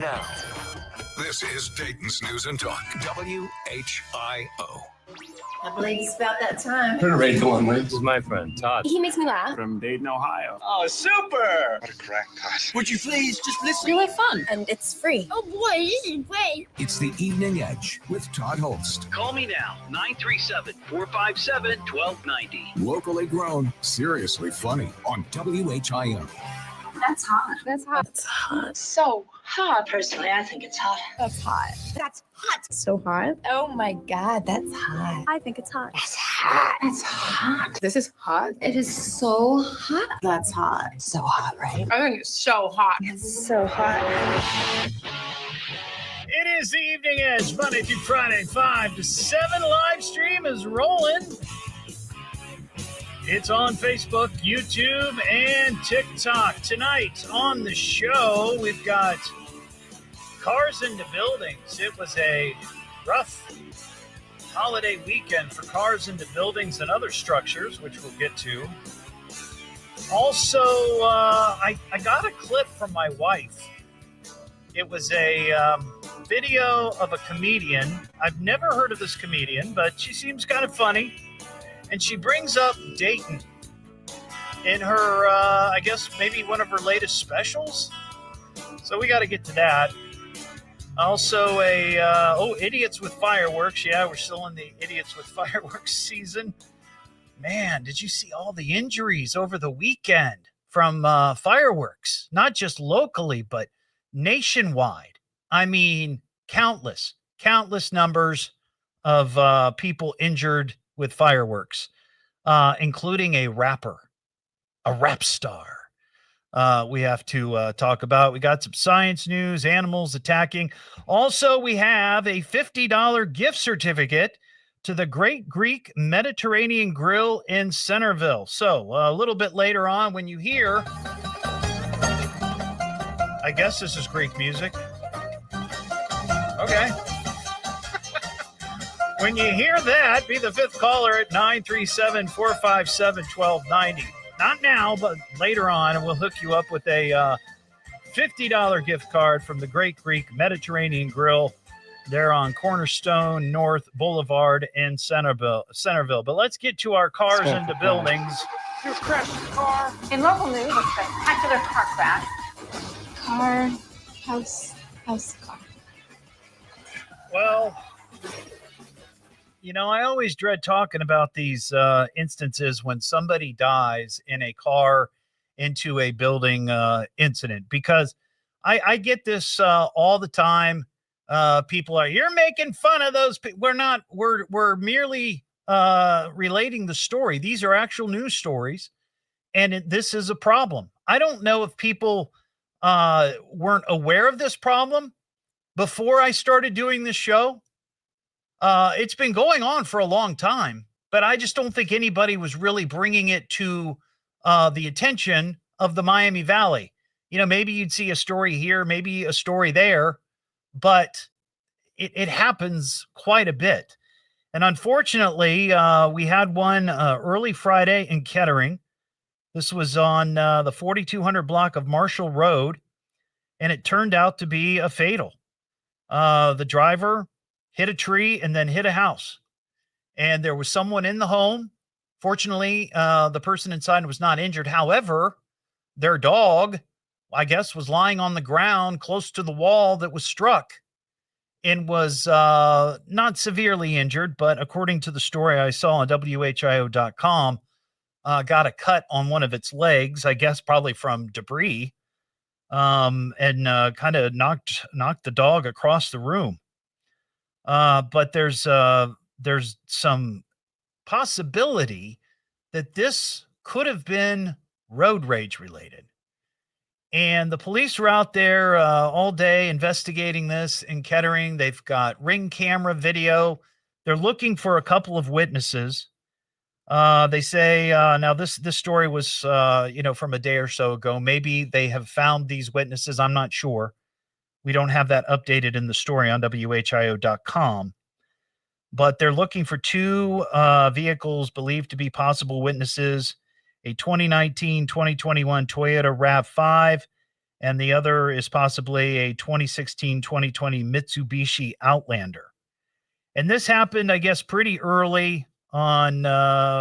Now, this is Dayton's News and Talk, WHIO. I believe it's about that time. Turn ready to go on with. This is my friend, Todd. He makes me laugh. From Dayton, Ohio. Oh, super! What a crackpot. Would you please just listen? Really fun. And it's free. Oh boy, this is great. It's the Evening Edge with Todd Hollst. Call me now, 937-457-1290. Locally grown, seriously funny on WHIO. That's hot. That's hot. That's hot. So hot. Personally, I think it's hot. That's hot. That's hot. So hot. Oh my God, that's hot. I think it's hot. That's hot. That's hot. This is hot. It is so hot. That's hot. So hot, right? I think it's so hot. It's so hot. It is the Evening Edge, Monday through Friday, 5 to 7. Live stream is rolling. It's on Facebook, YouTube, and TikTok. Tonight on the show, we've got Cars into Buildings. It was a rough holiday weekend for cars into buildings and other structures, which we'll get to. Also, I got a clip from my wife. It was a video of a comedian. I've never heard of this comedian, but she seems kind of funny. And she brings up Dayton in her, I guess, maybe one of her latest specials. So we got to get to that. Also, Idiots with Fireworks. Yeah, we're still in the Idiots with Fireworks season. Man, did you see all the injuries over the weekend from fireworks? Not just locally, but nationwide. I mean, countless numbers of people injured with fireworks, including a rap star. We have to talk about. We got some science news, animals attacking. Also, we have a $50 gift certificate to the Great Greek Mediterranean Grill in Centerville. So a little bit later on, when you hear, I guess this is Greek music. Okay. When you hear that, be the fifth caller at 937-457-1290. Not now, but later on, and we'll hook you up with a $50 gift card from the Great Greek Mediterranean Grill there on Cornerstone North Boulevard in Centerville. But let's get to our cars into buildings. You crashed the car. In local news, a spectacular car crash. House, car. Well, you know, I always dread talking about these instances when somebody dies in a car into a building incident, because I get this all the time. People are, you're making fun of those people. We're not. We're merely relating the story. These are actual news stories, and this is a problem. I don't know if people weren't aware of this problem before I started doing this show. It's been going on for a long time, but I just don't think anybody was really bringing it to the attention of the Miami Valley. You know, maybe you'd see a story here, maybe a story there, but it happens quite a bit. And unfortunately, we had one early Friday in Kettering. This was on the 4200 block of Marshall Road, and it turned out to be a fatal. The driver hit a tree and then hit a house. And there was someone in the home. Fortunately, the person inside was not injured. However, their dog, I guess, was lying on the ground close to the wall that was struck and was not severely injured, but according to the story I saw on WHIO.com, got a cut on one of its legs, I guess probably from debris, and kind of knocked the dog across the room. But there's some possibility that this could have been road rage related. And the police were out there all day investigating this in Kettering. They've got Ring camera video. They're looking for a couple of witnesses. They say now this story was from a day or so ago. Maybe they have found these witnesses. I'm not sure. We don't have that updated in the story on WHIO.com. But they're looking for two vehicles believed to be possible witnesses: a 2019-2021 Toyota RAV5 and the other is possibly a 2016-2020 Mitsubishi Outlander. And this happened, I guess, pretty early on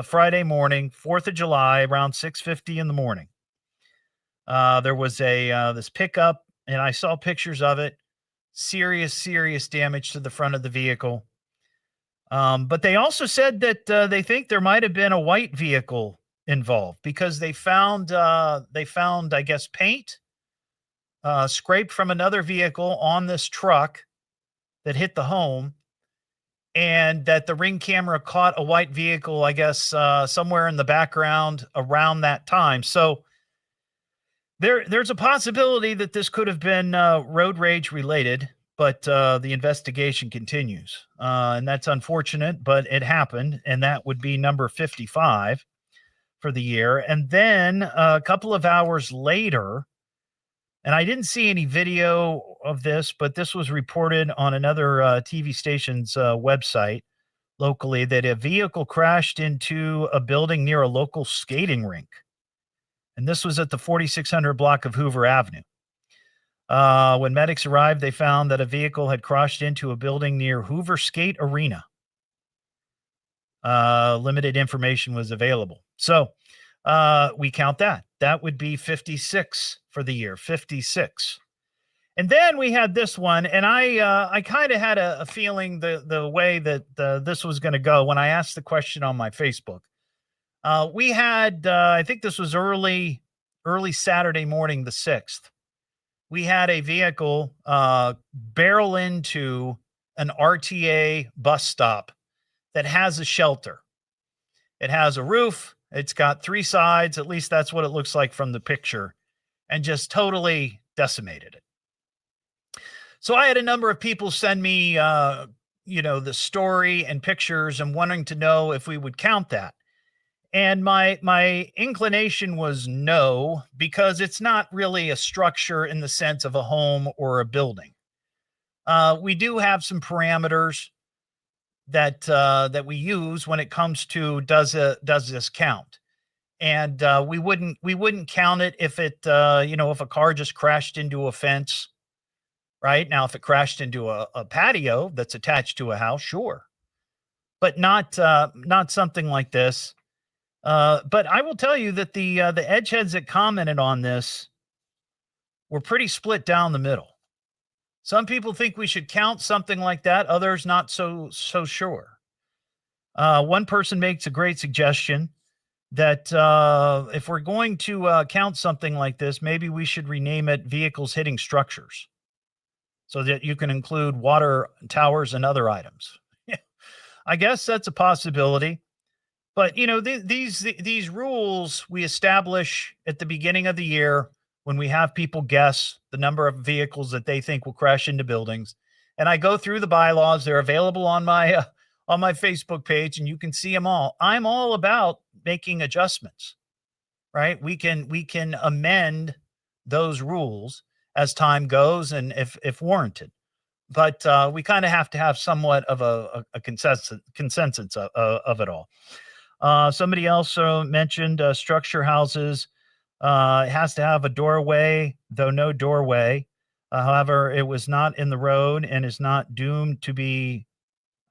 Friday morning, 4th of July, around 6:50 in the morning. There was this pickup, and I saw pictures of it. Serious damage to the front of the vehicle. But they also said that they think there might have been a white vehicle involved because they found, I guess, paint scraped from another vehicle on this truck that hit the home, and that the Ring camera caught a white vehicle, I guess, somewhere in the background around that time. So there's a possibility that this could have been road rage related, but the investigation continues. And that's unfortunate, but it happened, and that would be number 55 for the year. And then a couple of hours later, and I didn't see any video of this, but this was reported on another TV station's website locally, that a vehicle crashed into a building near a local skating rink. And this was at the 4600 block of Hoover Avenue. When medics arrived, they found that a vehicle had crashed into a building near Hoover Skate Arena. Limited information was available. So we count that. That would be 56 for the year, 56. And then we had this one, and I kind of had a feeling the way that this was going to go when I asked the question on my Facebook. We had, I think this was early Saturday morning, the 6th. We had a vehicle barrel into an RTA bus stop that has a shelter. It has a roof. It's got 3 sides. At least that's what it looks like from the picture, and just totally decimated it. So I had a number of people send me, the story and pictures and wanting to know if we would count that. And my inclination was no, because it's not really a structure in the sense of a home or a building. We do have some parameters that we use when it comes to does this count, and we wouldn't count it if it if a car just crashed into a fence. Right now, if it crashed into a patio that's attached to a house, sure, but not something like this. But I will tell you that the edgeheads that commented on this were pretty split down the middle. Some people think we should count something like that. Others not so sure. One person makes a great suggestion that if we're going to count something like this, maybe we should rename it vehicles hitting structures, so that you can include water towers and other items. I guess that's a possibility. But, these rules we establish at the beginning of the year when we have people guess the number of vehicles that they think will crash into buildings. And I go through the bylaws. They're available on my Facebook page, and you can see them all. I'm all about making adjustments, right? We can amend those rules as time goes and if warranted. But we kind of have to have somewhat of a consensus of it all. Somebody else mentioned structure houses. It has to have a doorway, though no doorway. However, it was not in the road and is not doomed to be.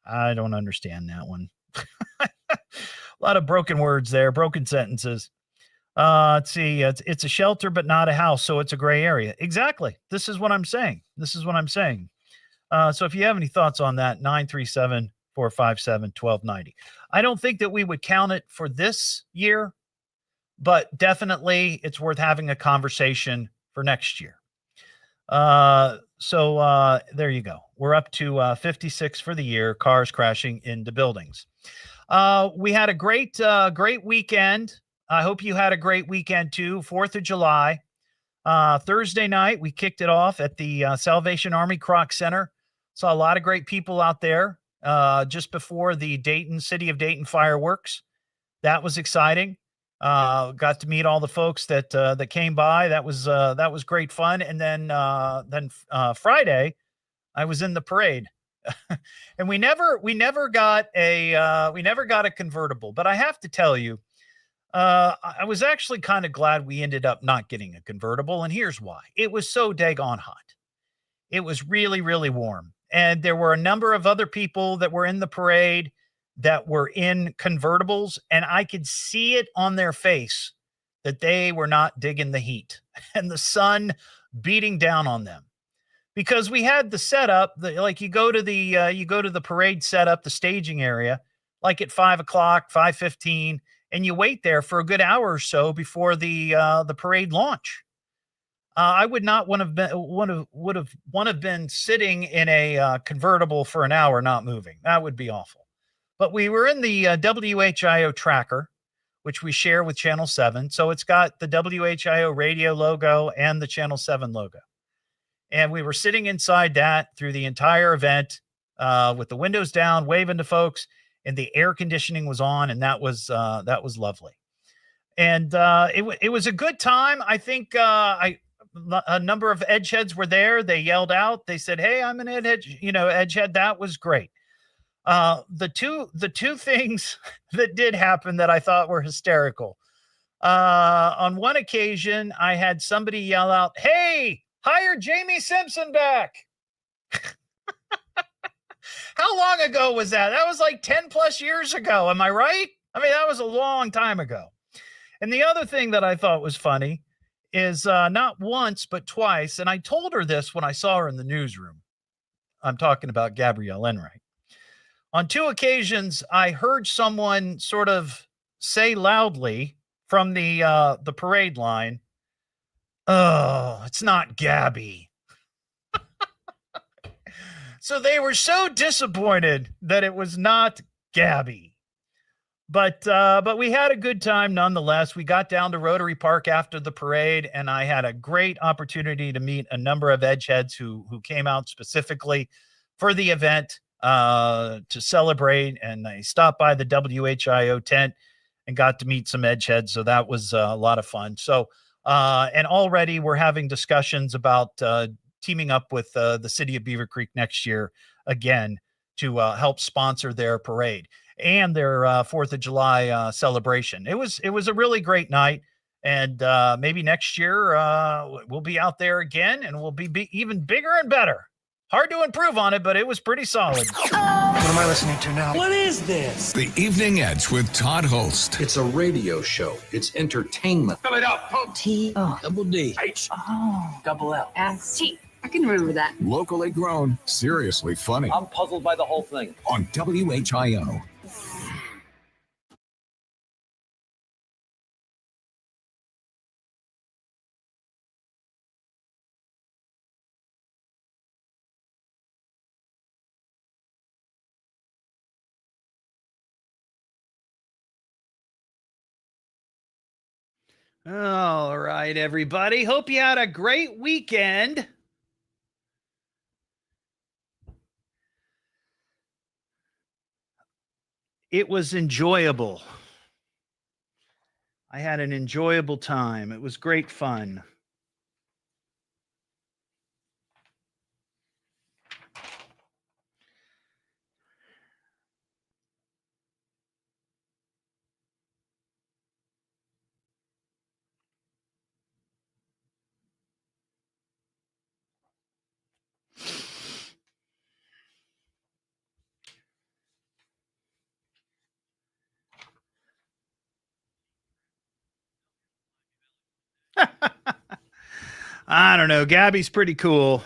I don't understand that one. A lot of broken words there, broken sentences. Let's see. It's a shelter, but not a house, so it's a gray area. Exactly. This is what I'm saying. So if you have any thoughts on that, 937-457-1290. I don't think that we would count it for this year, but definitely it's worth having a conversation for next year. So there you go. We're up to 56 for the year, cars crashing into buildings. We had a great weekend. I hope you had a great weekend too. 4th of July. Thursday night, we kicked it off at the Salvation Army Kroc Center. Saw a lot of great people out there just before the City of Dayton fireworks. That was exciting. Got to meet all the folks that came by. That was great fun. And then Friday, I was in the parade, and we never got a convertible. But I have to tell you, I was actually kind of glad we ended up not getting a convertible, and here's why. It was so daggone hot. It was really, really warm. And there were a number of other people that were in the parade that were in convertibles, and I could see it on their face that they were not digging the heat and the sun beating down on them. Because we had the setup, like you go to the parade setup, the staging area, like at 5:00, 5:15, and you wait there for a good hour or so before the parade launch. I would not would have been sitting in a convertible for an hour not moving. That would be awful. But we were in the WHIO tracker, which we share with Channel 7. So it's got the WHIO radio logo and the Channel 7 logo. And we were sitting inside that through the entire event with the windows down, waving to folks, and the air conditioning was on, and that was lovely. And it was a good time. I think a number of edgeheads were there. They yelled out. They said, "Hey, I'm an edgehead." That was great. The two things that did happen that I thought were hysterical. On one occasion, I had somebody yell out, "Hey, hire Jamie Simpson back." How long ago was that? That was like 10 plus years ago. Am I right? I mean, that was a long time ago. And the other thing that I thought was funny is not once, but twice. And I told her this when I saw her in the newsroom. I'm talking about Gabrielle Enright. On two occasions, I heard someone sort of say loudly from the parade line, "Oh, it's not Gabby." So they were so disappointed that it was not Gabby. But we had a good time nonetheless. We got down to Rotary Park after the parade, and I had a great opportunity to meet a number of edgeheads who came out specifically for the event to celebrate. And I stopped by the WHIO tent and got to meet some edgeheads. So that was a lot of fun. So and already we're having discussions about teaming up with the city of Beaver Creek next year again to help sponsor their parade and their 4th of July celebration. It was a really great night. And maybe next year we'll be out there again, and we'll be even bigger and better. Hard to improve on it, but it was pretty solid. What am I listening to now? What is this? The Evening Edge with Todd Hollst. It's a radio show. It's entertainment. Fill it up. T. Double D. H. Oh. Double L. S. T. I can remember that. Locally grown, seriously funny. I'm puzzled by the whole thing. On WHIO. All right, everybody. Hope you had a great weekend. It was enjoyable. I had an enjoyable time. It was great fun. I don't know. Gabby's pretty cool.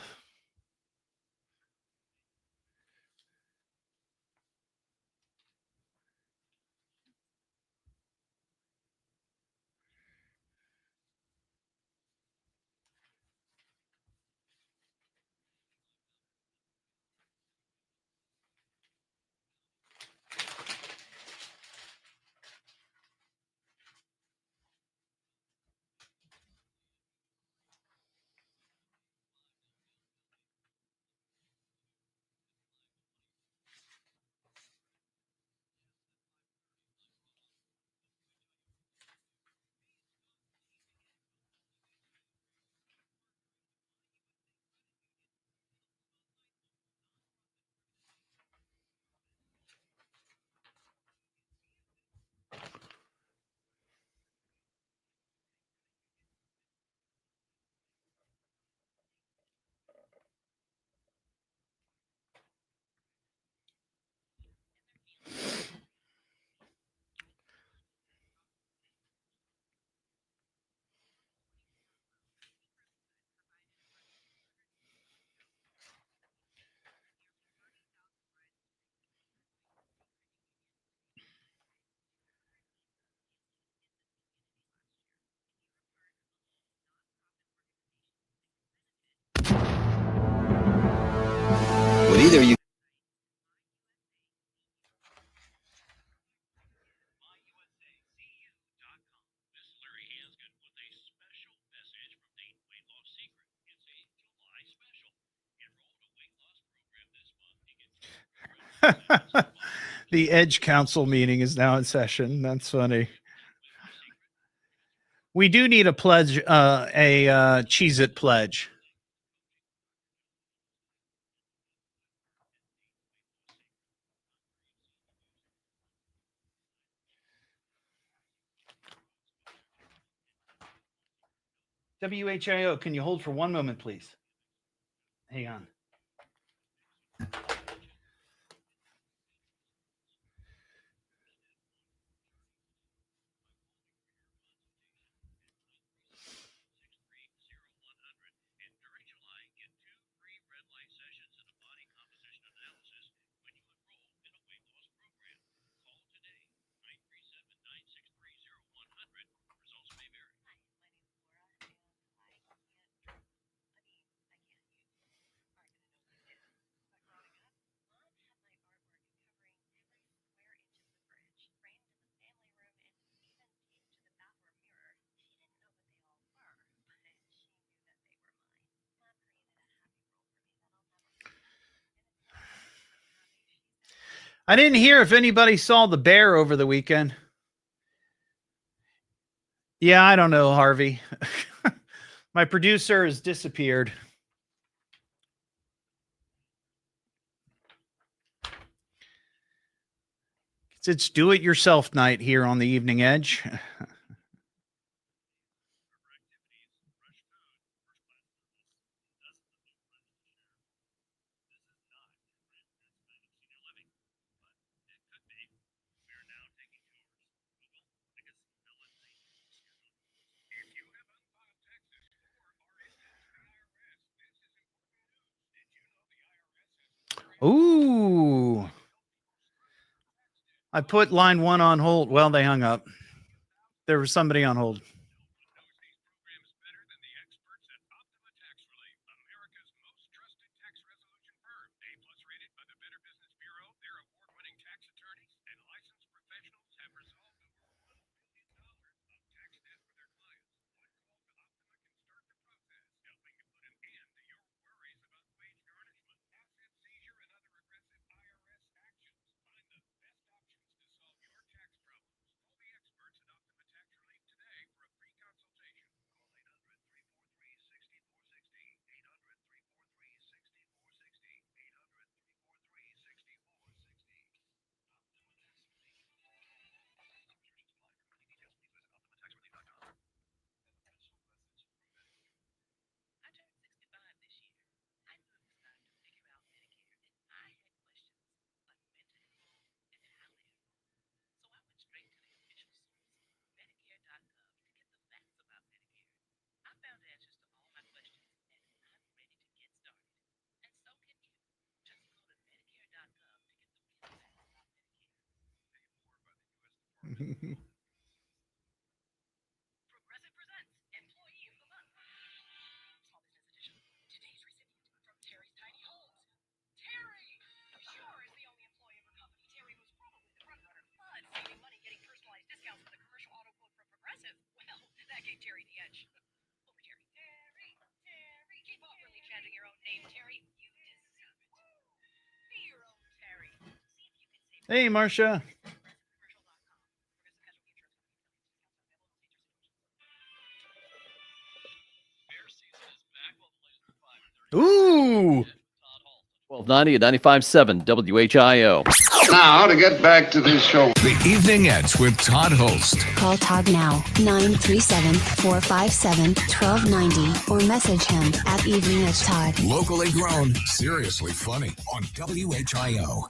either you. The Edge Council meeting is now in session. That's funny. We do need a pledge, a Cheez-It pledge. WHIO, can you hold for one moment, please? Hang on. I didn't hear if anybody saw the bear over the weekend. Yeah, I don't know, Harvey. My producer has disappeared. It's do-it-yourself night here on the Evening Edge. Ooh. I put line 1 on hold. Well, they hung up. There was somebody on hold. Hey, Marcia. Ooh. 1290 at 95.7 WHIO. Now, to get back to this show. The Evening Edge with Todd Hollst. Call Todd now, 937-457-1290, or message him at Evening Edge Todd. Locally grown, seriously funny on WHIO.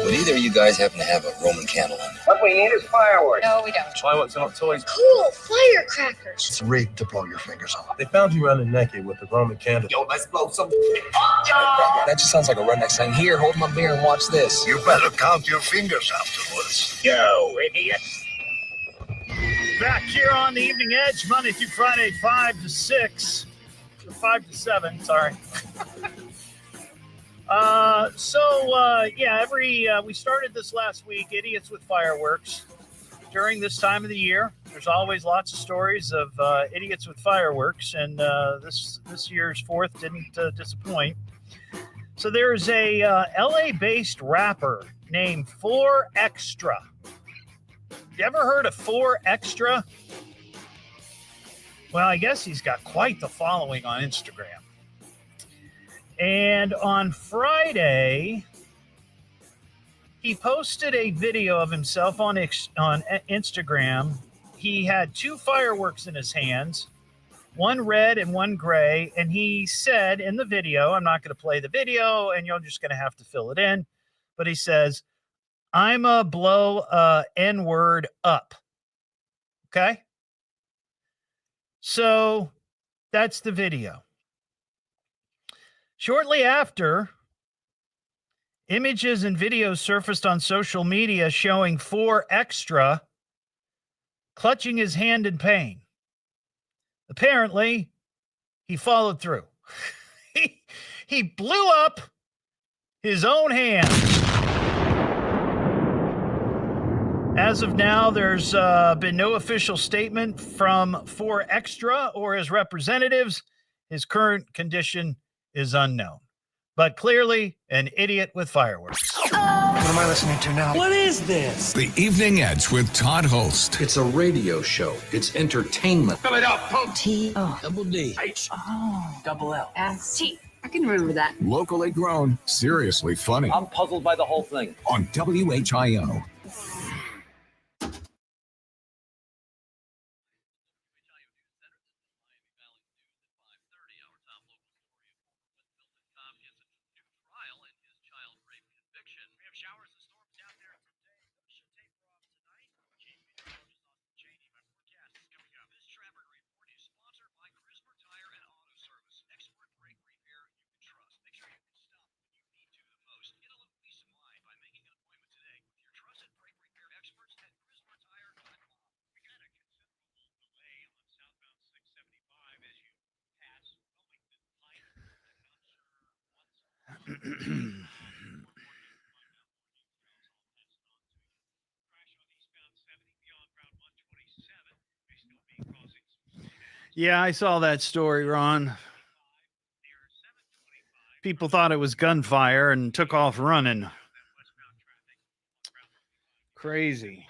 Would either of you guys happen to have a Roman candle in there? What we need is fireworks. No, we don't. Fireworks are not toys. Cool firecrackers. It's rigged to blow your fingers off. They found you running naked with a Roman candle. Yo, let's blow some. That just sounds like a redneck saying, "Here, hold my beer and watch this." You better count your fingers afterwards. Yo, idiot. Back here on the Evening Edge, Monday through Friday, 5 to 6. 5 to 7. Sorry. We started this last week, Idiots with Fireworks. During this time of the year, there's always lots of stories of idiots with fireworks, and this year's 4th didn't disappoint. So there's a LA-based rapper named 4Extra. You ever heard of 4Extra? Well, I guess he's got quite the following on Instagram. And on Friday, he posted a video of himself on Instagram. He had 2 fireworks in his hands, one red and one gray. And he said in the video, I'm not going to play the video and you're just going to have to fill it in. But he says, I'm a blow N-word up. Okay? So that's the video. Shortly after, images and videos surfaced on social media showing 4Extra clutching his hand in pain. Apparently, he followed through. he blew up his own hand. As of now, there's been no official statement from 4Extra or his representatives. His current condition is unknown. But clearly, an idiot with fireworks. What am I listening to now? What is this? The Evening Edge with Todd Hollst. It's a radio show. It's entertainment. Fill it up, punk. Double D. H. Double L. S-T. I can remember that. Locally grown, seriously funny. I'm puzzled by the whole thing. On WHIO. Yeah, I saw that story, Ron. People thought it was gunfire and took off running. Crazy.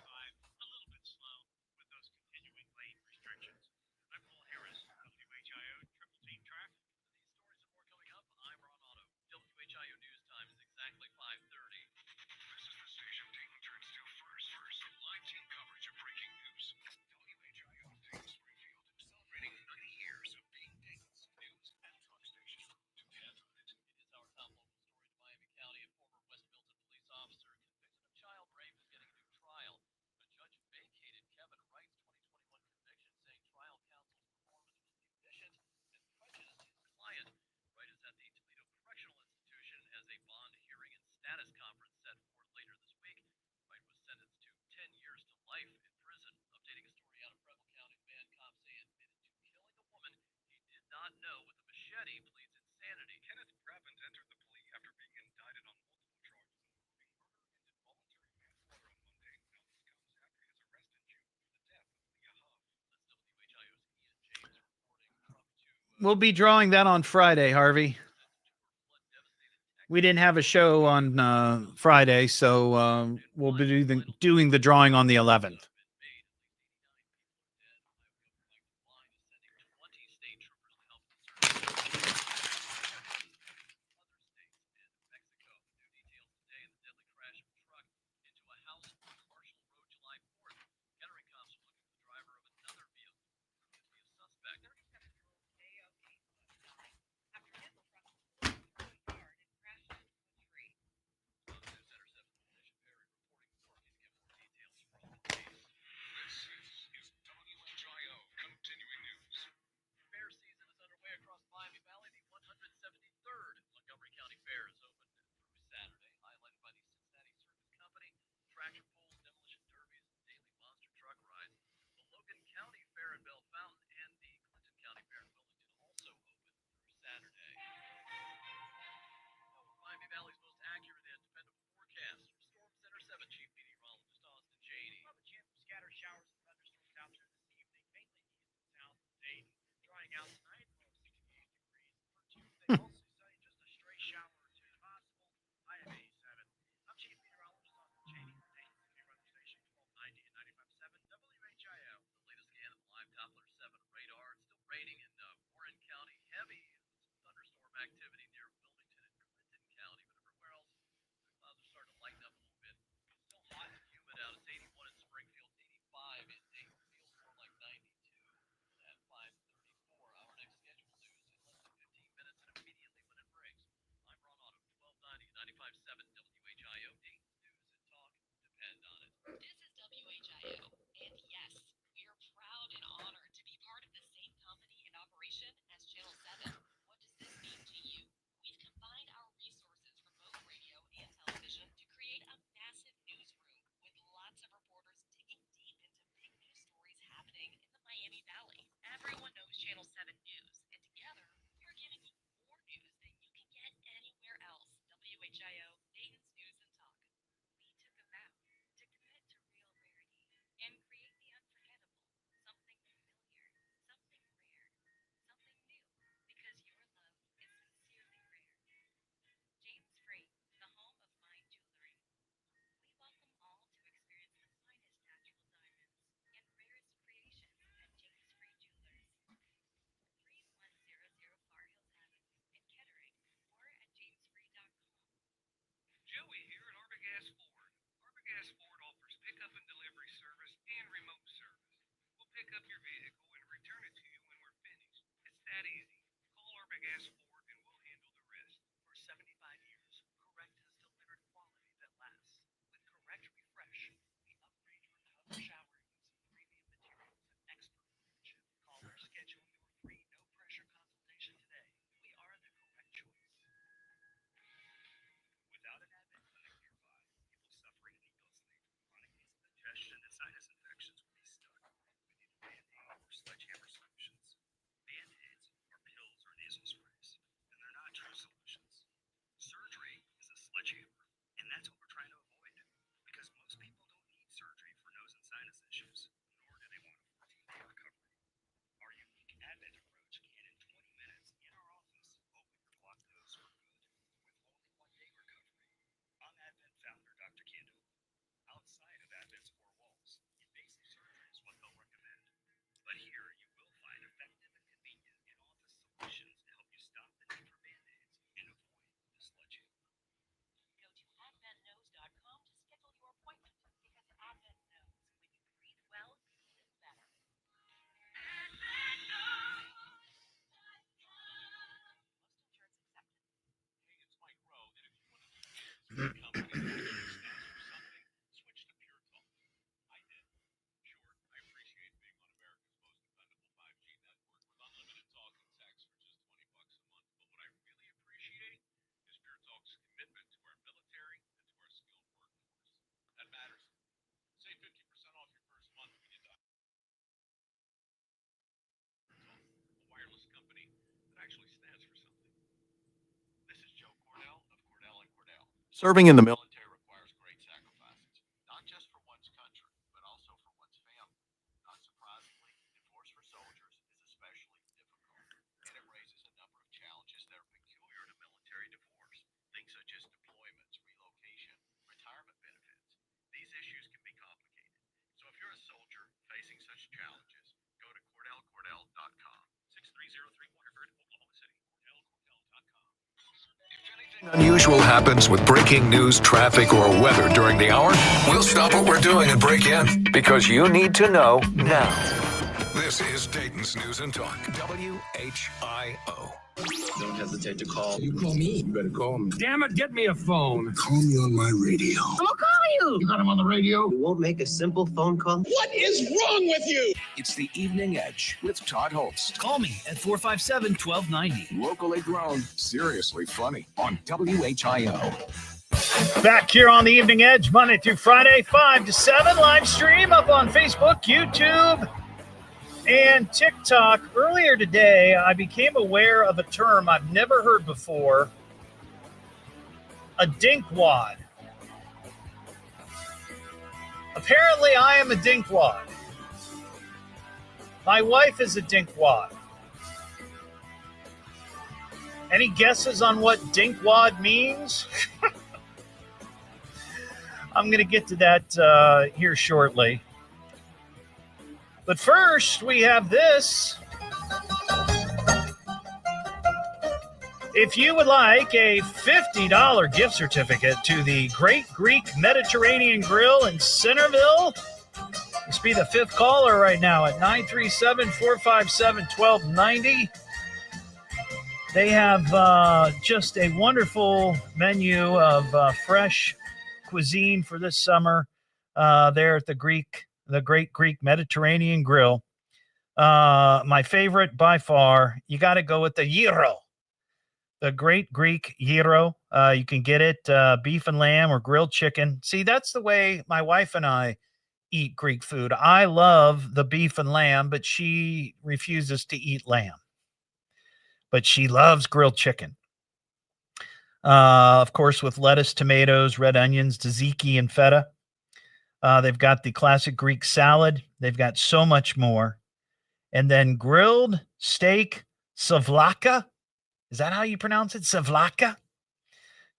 We'll be drawing that on Friday, Harvey. We didn't have a show on Friday, so we'll be doing the drawing on the 11th. activity near Wilmington and Clinton County, but everywhere else, clouds are starting to lighten up a little bit. It's still hot and humid out. It's 81 in Springfield, 85 in Dayton. Feels more like 92 at 5:34. Our next scheduled news in less than 15 minutes and immediately when it breaks. I'm Ron Autumn, 1290, 95.7 WHIO, Dayton's News and Talk. Depend on it. This is WHIO, and yes, we are proud and honored to be part of the same company in operation as Channel 7. What does this mean to you? We've combined our resources from both radio and television to create a massive newsroom with lots of reporters digging deep into big news stories happening in the Miami Valley. Everyone knows Channel 7 News, and together, we're giving you more news than you can get anywhere else. WHIO, Dayton's News and Talk. We took a vow to commit to real rarity and create the unforgettable, something familiar, something rare, something new, because your love is sincerely rare. James Free, the home of fine jewelry. We welcome all to experience the finest natural diamonds and rarest creations at James Free Jewelers. 3100 Far Hills Avenue in Kettering or at jamesfree.com. Joey here at Arbigas Ford. Arbigas Ford offers pickup and delivery service and remote service. We'll pick up your vehicle and return it to you when we're finished. It's that easy. Call Arbigas Ford and we'll handle the rest. For 75 years, Correct has delivered quality that lasts. With Correct Refresh, we upgrade your tub or shower using premium materials and expert leadership. Call or schedule your free no-pressure consultation today. We are the correct choice. Without an Advent clinic nearby, people suffering in needle sleep from chronic nasal congestion and sinus infections will be stuck. We need Band-Aid or sledgehammer solutions. Band-Aids are pills or nasal sprays, and they're not true solutions. Surgery is a sledgehammer, and that's what we're trying to avoid, because most people don't need surgery for nose and sinus issues, nor do they want a 14-day recovery. Our unique Advent approach can, in 20 minutes in our office, open your blocked nose for good, with only 1-day recovery. I'm Advent founder Dr. Kendall. Outside of Advent's four walls, invasive surgery is what they'll recommend. But here you will find effective and convenient in-office solutions to help you stop the need for Band-Aids and avoid the sledgehammer. Go to adventnose.com to schedule your appointment, because Advent knows when you breathe well, you live better. Most insurance accepted. Hey, it's Mike Rowe, and if you want to do business with a company that really stands for something, switch to Pure Talk. I did. Sure, I appreciate being on America's most dependable 5G network with unlimited talk and text for just $20 a month. But what I really appreciate is Pure Talk's commitment to our military and to our skilled workforce. That matters. Save 50% off your first month when you die. A wireless company that actually stands for something. This is Joe Cordell of Cordell & Cordell. Serving in the Military requires great sacrifices, not just for one's country, but also for one's family. Not surprisingly, divorce for soldiers is especially difficult, and it raises a number of challenges that are peculiar to military divorce. Things such as deployments, relocation, retirement benefits. These issues can be complicated. So if you're a soldier facing such challenges, go to CordellCordell.com. 6303 Oklahoma City. CordellCordell.com. Unusual happens with breaking news, traffic, or weather during the hour, we'll stop what we're doing and break in, because you need to know now. This is Dayton's News and Talk, WHIO. Don't hesitate to call. You call me. You better call me. Damn it, get me a phone. Call me on my radio. I'm gonna call you. You got him on the radio? You won't make a simple phone call? What is wrong with you? It's the Evening Edge with Todd Hollst. Call me at 457-1290. Locally grown, seriously funny on WHIO. Back here on the Evening Edge, Monday through Friday, 5 to 7, live stream up on Facebook, YouTube, and TikTok. Earlier today, I became aware of a term I've never heard before, a DINKWAD. Apparently, I am a DINKWAD. My wife is a DINKWAD. Any guesses on what DINKWAD means? I'm going to get to that here shortly. But first, we have this. If you would like a $50 gift certificate to the Great Greek Mediterranean Grill in Centerville, let's be the fifth caller right now at 937-457-1290. They have just a wonderful menu of fresh cuisine for this summer there at the Great Greek Mediterranean Grill. My favorite by far, you got to go with the gyro. The Great Greek gyro. You can get it beef and lamb or grilled chicken. See, that's the way my wife and I eat Greek food. I love the beef and lamb, but she refuses to eat lamb. But she loves grilled chicken. Of course, with lettuce, tomatoes, red onions, tzatziki, and feta. They've got the classic Greek salad. They've got so much more. And then grilled steak souvlaka. Is that how you pronounce it? Souvlaka?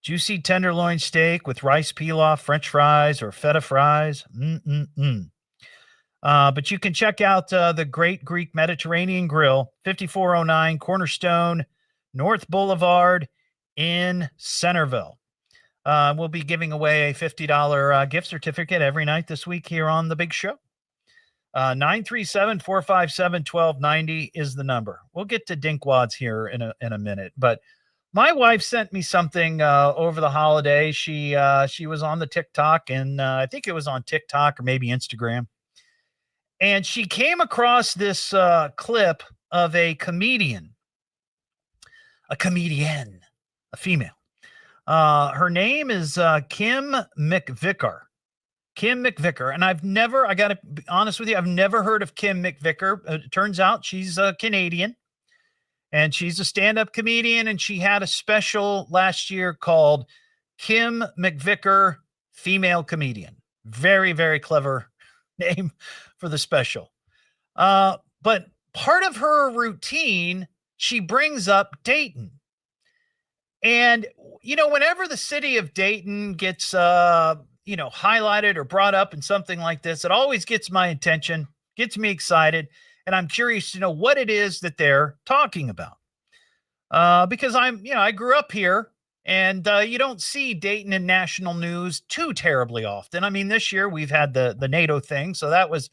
Juicy tenderloin steak with rice pilaf, French fries, or feta fries. But you can check out the Great Greek Mediterranean Grill, 5409 Cornerstone North Boulevard in Centerville. We'll be giving away a $50 gift certificate every night this week here on The Big Show. 937-457-1290 is the number. We'll get to DINKWADs here in a minute. But my wife sent me something over the holiday. She was on the TikTok, and I think it was on TikTok or maybe Instagram. And she came across this clip of a comedian, a female. Her name is Kim McVicker. Kim McVicker. And I got to be honest with you, I've never heard of Kim McVicker. It turns out she's a Canadian, and she's a stand-up comedian, and she had a special last year called Kim McVicker Female Comedian. Very, very clever name for the special. But part of her routine, she brings up Dayton. And, whenever the city of Dayton gets, highlighted or brought up in something like this, it always gets my attention, gets me excited, and I'm curious to know what it is that they're talking about. Because I grew up here, and you don't see Dayton in national news too terribly often. I mean, this year we've had the NATO thing, so that was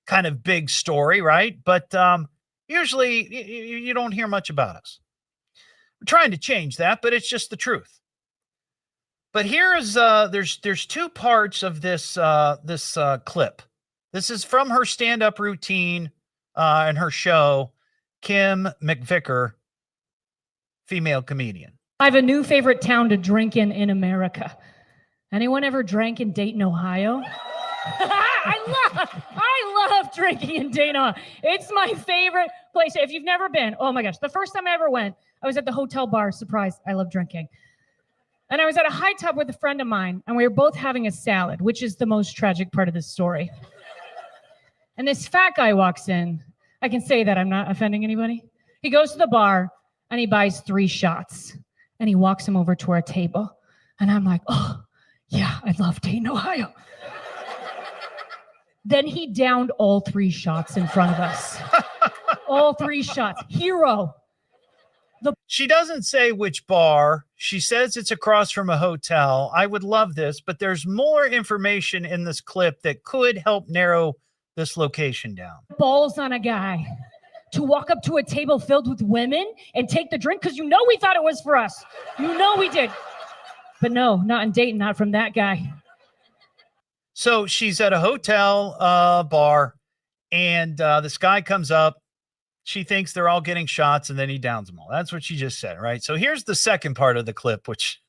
kind of big story, right? But usually you don't hear much about us. We're trying to change that, but it's just the truth. But here is there's two parts of this clip. This is from her stand-up routine and her show, Kim McVicker, female comedian. I have a new favorite town to drink in America. Anyone ever drank in Dayton, Ohio? I love drinking in Dayton, Ohio. It's my favorite place. If you've never been, oh my gosh, the first time I ever went, I was at the hotel bar. Surprise, I love drinking. And I was at a high tub with a friend of mine, and we were both having a salad, which is the most tragic part of this story. And this fat guy walks in. I can say that, I'm not offending anybody. He goes to the bar, and he buys 3 shots. And he walks him over to our table. And I'm like, oh, yeah, I love Dayton, Ohio. Then he downed all 3 shots in front of us. All 3 shots. Hero. She doesn't say which bar. She says it's across from a hotel. I would love this, but there's more information in this clip that could help narrow this location down. Balls on a guy to walk up to a table filled with women and take the drink, because we thought it was for us. We did. But no, not in Dayton, not from that guy. So she's at a hotel bar, and this guy comes up. She thinks they're all getting shots, and then he downs them all. That's what she just said, right? So here's the second part of the clip, which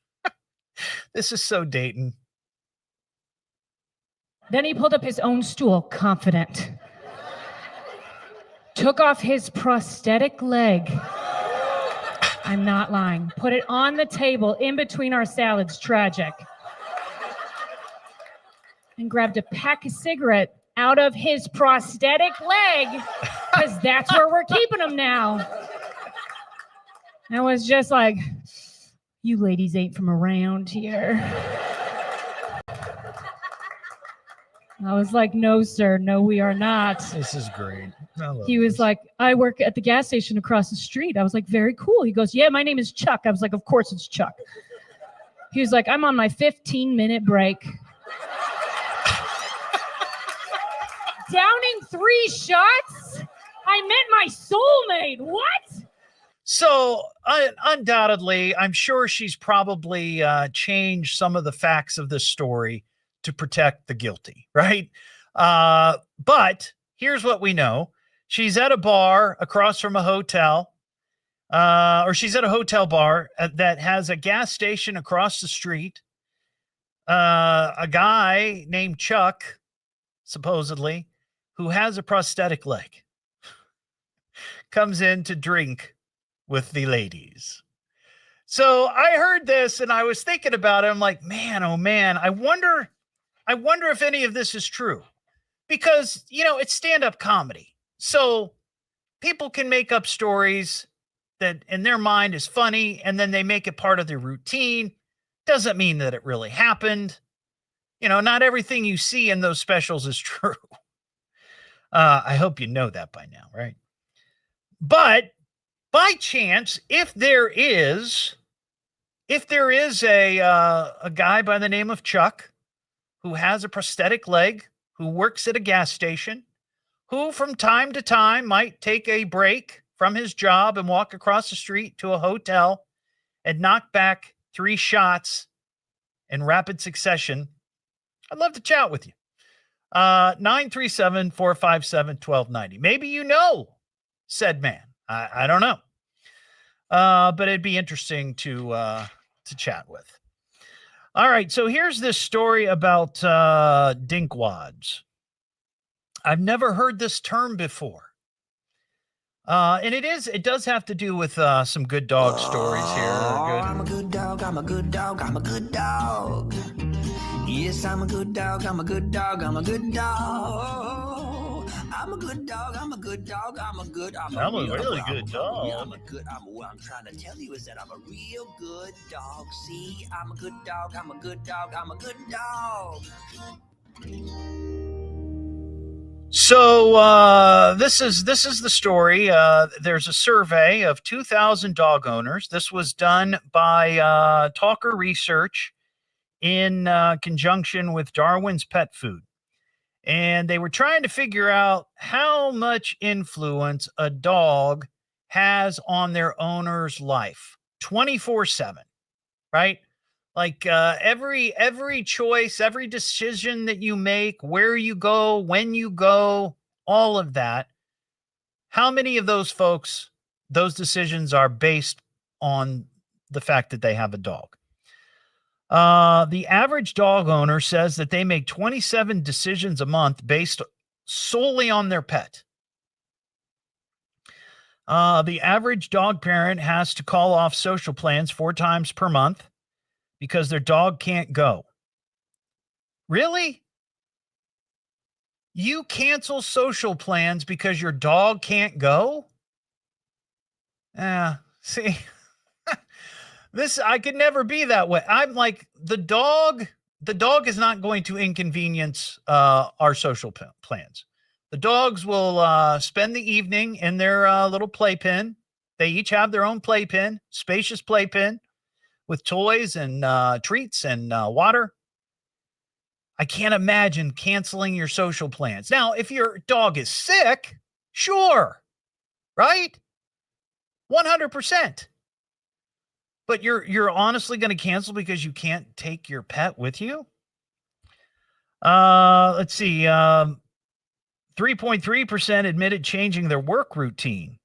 this is so Dayton. Then he pulled up his own stool, confident. Took off his prosthetic leg. I'm not lying. Put it on the table in between our salads. Tragic. And grabbed a pack of cigarette out of his prosthetic leg, because that's where we're keeping them now. I was just like, you ladies ain't from around here. I was like, no, sir. No, we are not. This is great. He was like, I work at the gas station across the street. I was like, very cool. He goes, yeah, my name is Chuck. I was like, of course it's Chuck. He was like, I'm on my 15-minute break. Downing 3 shots? I met my soulmate. What? So undoubtedly, I'm sure she's probably changed some of the facts of this story to protect the guilty, right? But here's what we know. She's at a bar across from a hotel, or she's at a hotel bar that has a gas station across the street. A guy named Chuck, supposedly, who has a prosthetic leg, comes in to drink with the ladies. So I heard this and I was thinking about it. I'm like, man, oh man, I wonder if any of this is true, because, you know, it's stand-up comedy. So people can make up stories that in their mind is funny, and then they make it part of their routine. Doesn't mean that it really happened. You know, not everything you see in those specials is true. I hope you know that by now, right? But by chance, if there is a guy by the name of Chuck who has a prosthetic leg, who works at a gas station, who from time to time might take a break from his job and walk across the street to a hotel and knock back 3 shots in rapid succession, I'd love to chat with you. 937-457-1290. Maybe you know said man. I don't know. But it'd be interesting to chat with. All right, so here's this story about DINKWADs. I've never heard this term before. And it does have to do with some good dog stories here. I'm a good dog, I'm a good dog, I'm a good dog. Yes, I'm a good dog, I'm a good dog, I'm a good dog. I'm a good dog, I'm a good dog, I'm a really good dog. What I'm trying to tell you is that I'm a real good dog. See, I'm a good dog, I'm a good dog, I'm a good dog. So this is the story. There's a survey of 2,000 dog owners. This was done by Talker Research in conjunction with Darwin's Pet Food. And they were trying to figure out how much influence a dog has on their owner's life 24/7, right? Like every choice, every decision that you make, where you go, when you go, all of that. How many of those folks, those decisions are based on the fact that they have a dog? The average dog owner says that they make 27 decisions a month based solely on their pet. The average dog parent has to call off social plans 4 times per month because their dog can't go. Really? You cancel social plans because your dog can't go? See, I could never be that way. I'm like, the dog is not going to inconvenience our social plans. The dogs will spend the evening in their little playpen. They each have their own playpen, spacious playpen with toys and treats and water. I can't imagine canceling your social plans. Now, if your dog is sick, sure, right? 100%. But you're honestly going to cancel because you can't take your pet with you? Let's see. 3.3% admitted changing their work routine,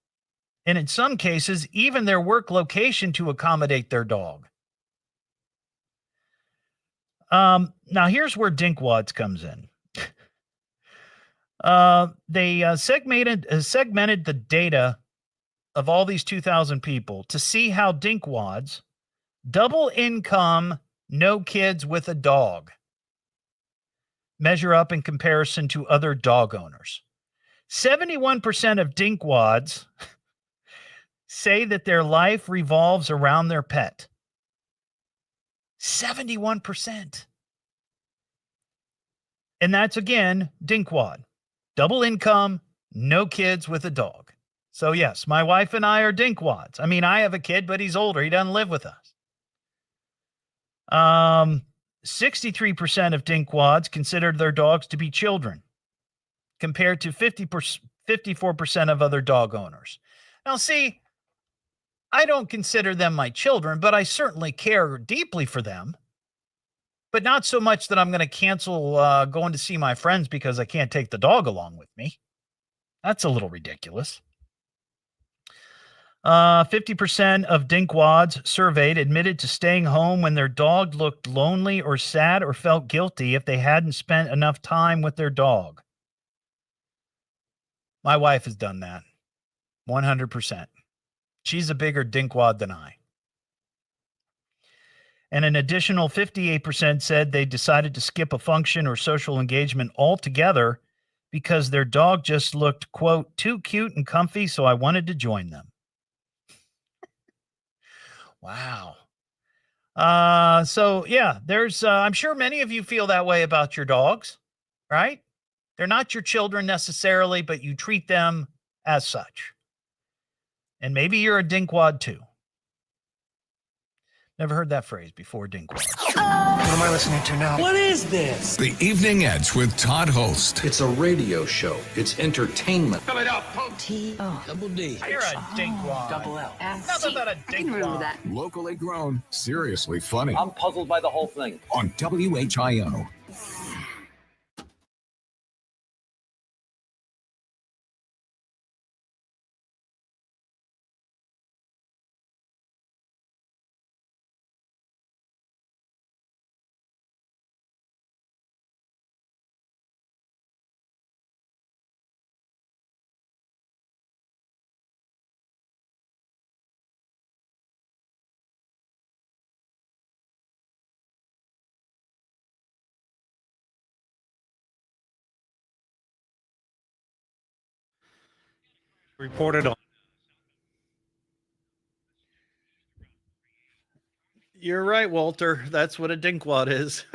and in some cases, even their work location to accommodate their dog. Now, here's where DINKWADs comes in. They segmented the data of all these 2,000 people to see how DINKWADs, double income, no kids with a dog, measure up in comparison to other dog owners. 71% of DINKWADs say that their life revolves around their pet. 71%. And that's, again, DINKWAD. Double income, no kids with a dog. So, yes, my wife and I are DINKWADs. I mean, I have a kid, but he's older. He doesn't live with us. 63% of DINKWADs considered their dogs to be children, compared to 54% of other dog owners. Now, see, I don't consider them my children, but I certainly care deeply for them. But not so much that I'm going to cancel going to see my friends because I can't take the dog along with me. That's a little ridiculous. 50% of DINKWADs surveyed admitted to staying home when their dog looked lonely or sad or felt guilty if they hadn't spent enough time with their dog. My wife has done that. 100%. She's a bigger DINKWAD than I. And an additional 58% said they decided to skip a function or social engagement altogether because their dog just looked, quote, too cute and comfy, so I wanted to join them. Wow. So, yeah, there's, I'm sure many of you feel that way about your dogs, right? They're not your children necessarily, but you treat them as such. And maybe you're a DINKWAD too. Never heard that phrase before, DINKWAD. What am I listening to now? What is this? The Evening Edge with Todd Hollst. It's a radio show. It's entertainment. Double D. You're a DINKWAD. Double L. Nothing but a DINKWAD. Locally grown, seriously funny. I'm puzzled by the whole thing. On WHIO. Reported on. You're right, Walter. That's what a DINKWAD is.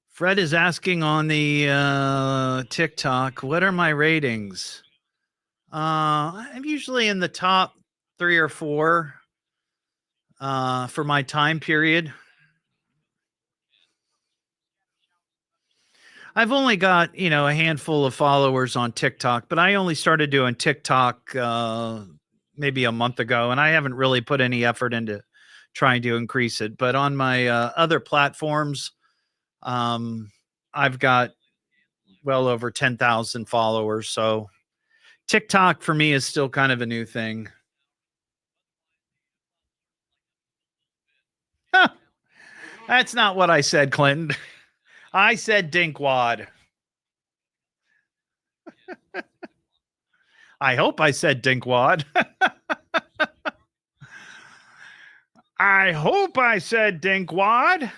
Fred is asking on the TikTok, what are my ratings? I'm usually in the top 3 or 4 for my time period. I've only got, a handful of followers on TikTok, but I only started doing TikTok maybe a month ago, and I haven't really put any effort into trying to increase it. But on my other platforms, I've got well over 10,000 followers. So TikTok for me is still kind of a new thing. Huh. That's not what I said, Clinton. I said DINKWAD. I hope I said DINKWAD. I hope I said DINKWAD.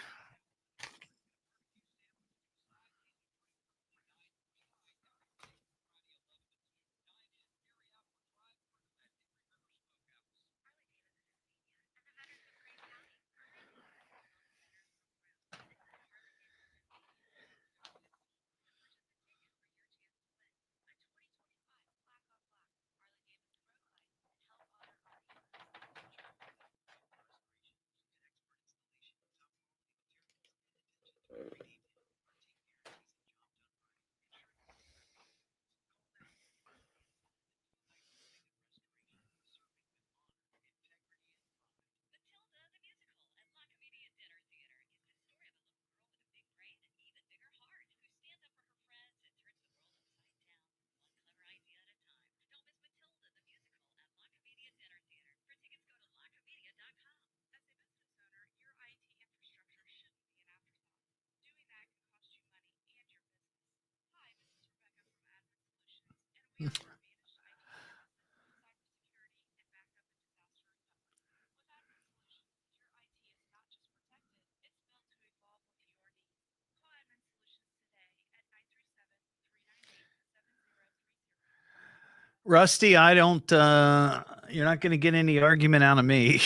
Rusty, I don't, you're not going to get any argument out of me.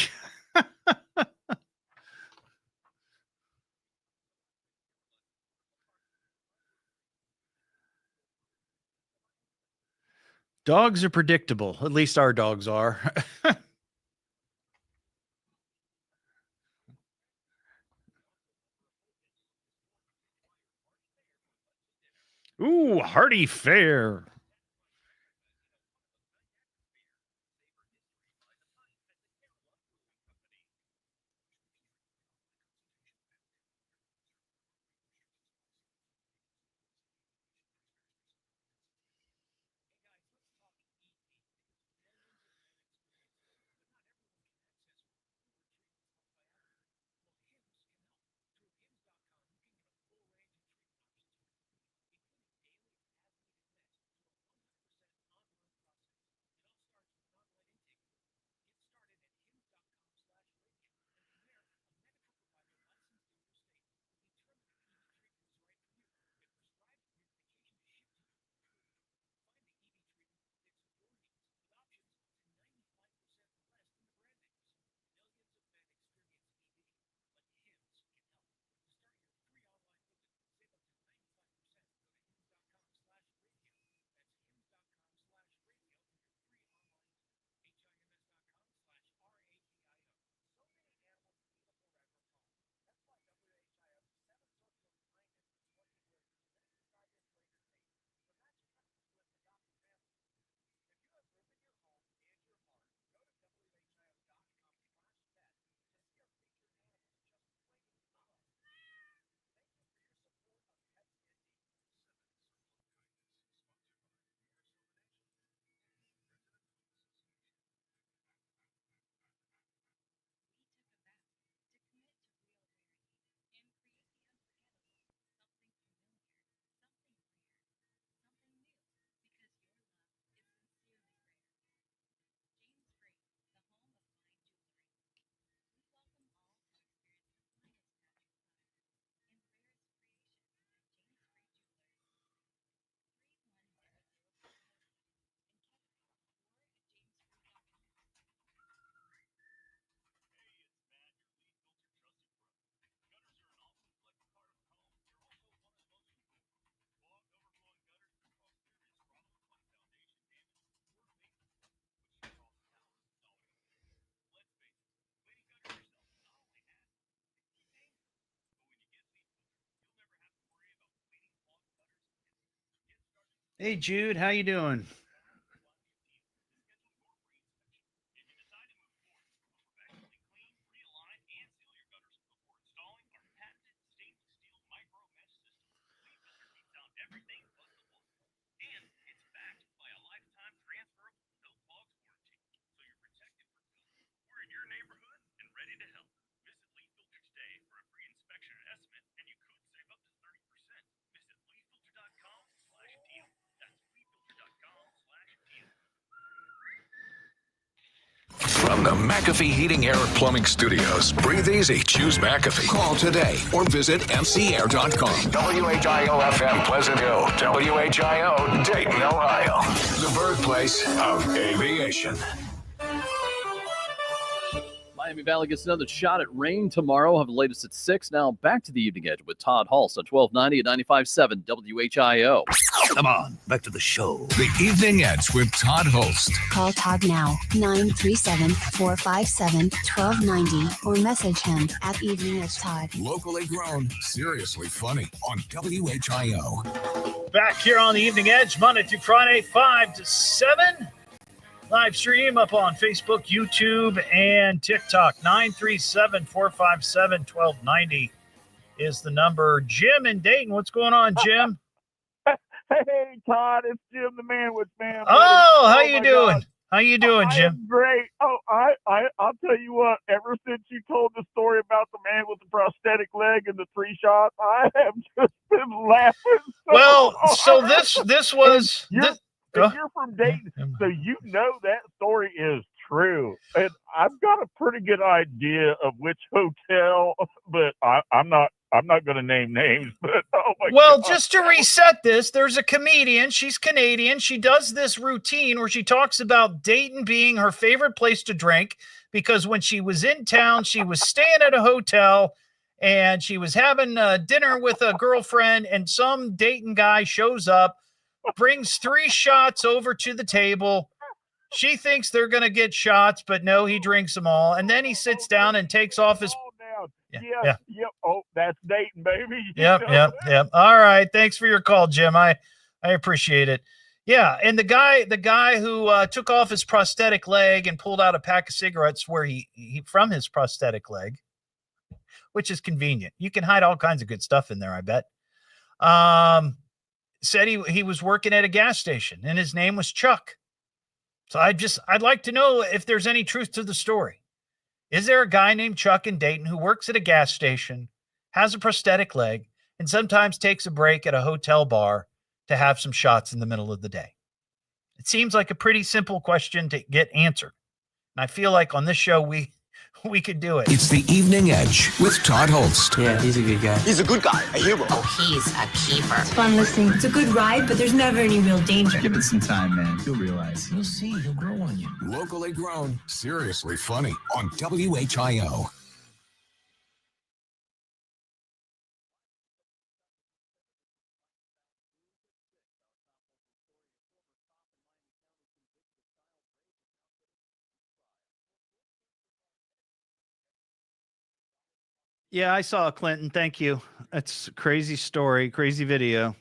Dogs are predictable. At least our dogs are. Ooh, hearty fare. Hey, Jude, how you doing? From the McAfee Heating, Air, and Plumbing Studios, breathe easy, choose McAfee. Call today or visit mcair.com. WHIO-FM Pleasant Hill, WHIO Dayton, Ohio. The birthplace of aviation. Miami Valley gets another shot at rain tomorrow. We'll have the latest at 6. Now back to the Evening Edge with Todd Hollst on 1290 at 95.7 WHIO. Come on, back to the show. The Evening Edge with Todd Hollst. Call Todd now, 937-457-1290, or message him at Evening Edge Todd. Locally grown, seriously funny on WHIO. Back here on the Evening Edge, Monday through Friday, 5 to 7. Live stream up on Facebook, YouTube, and TikTok. 937-457-1290 is the number. Jim in Dayton, what's going on, Jim? Hey, Todd, it's Jim the Manwich Man. Oh, how you doing? God. How you doing, Jim? I'm great. Oh, I'll tell you what, ever since you told the story about the man with the prosthetic leg and the 3 shots, I have just been laughing so this was... You're from Dayton, so you know that story is true. And I've got a pretty good idea of which hotel, but I'm not going to name names. But God. Just to reset this, there's a comedian. She's Canadian. She does this routine where she talks about Dayton being her favorite place to drink because when she was in town, she was staying at a hotel and she was having dinner with a girlfriend, and some Dayton guy shows up brings 3 shots over to the table. She thinks they're going to get shots, but no, he drinks them all. And then he sits down and takes off his. Yep. Oh, that's Dayton, baby. Yep. All right. Thanks for your call, Jim. I appreciate it. Yeah. And the guy who took off his prosthetic leg and pulled out a pack of cigarettes where he from his prosthetic leg, which is convenient. You can hide all kinds of good stuff in there, I bet. Said he was working at a gas station and his name was Chuck. So I'd like to know if there's any truth to the story. Is there a guy named Chuck in Dayton who works at a gas station, has a prosthetic leg, and sometimes takes a break at a hotel bar to have some shots in the middle of the day? It seems like a pretty simple question to get answered. And I feel like on this show, we could do it. It's the Evening Edge with Todd Hollst. Yeah, he's a good guy. He's a good guy, a hero. Oh, he's a keeper. It's fun listening. It's a good ride, but there's never any real danger. Give it some time, man. You'll realize. You'll see. He'll grow on you. Locally grown, seriously funny on WHIO. Yeah, I saw Clinton. Thank you. That's a crazy story, crazy video.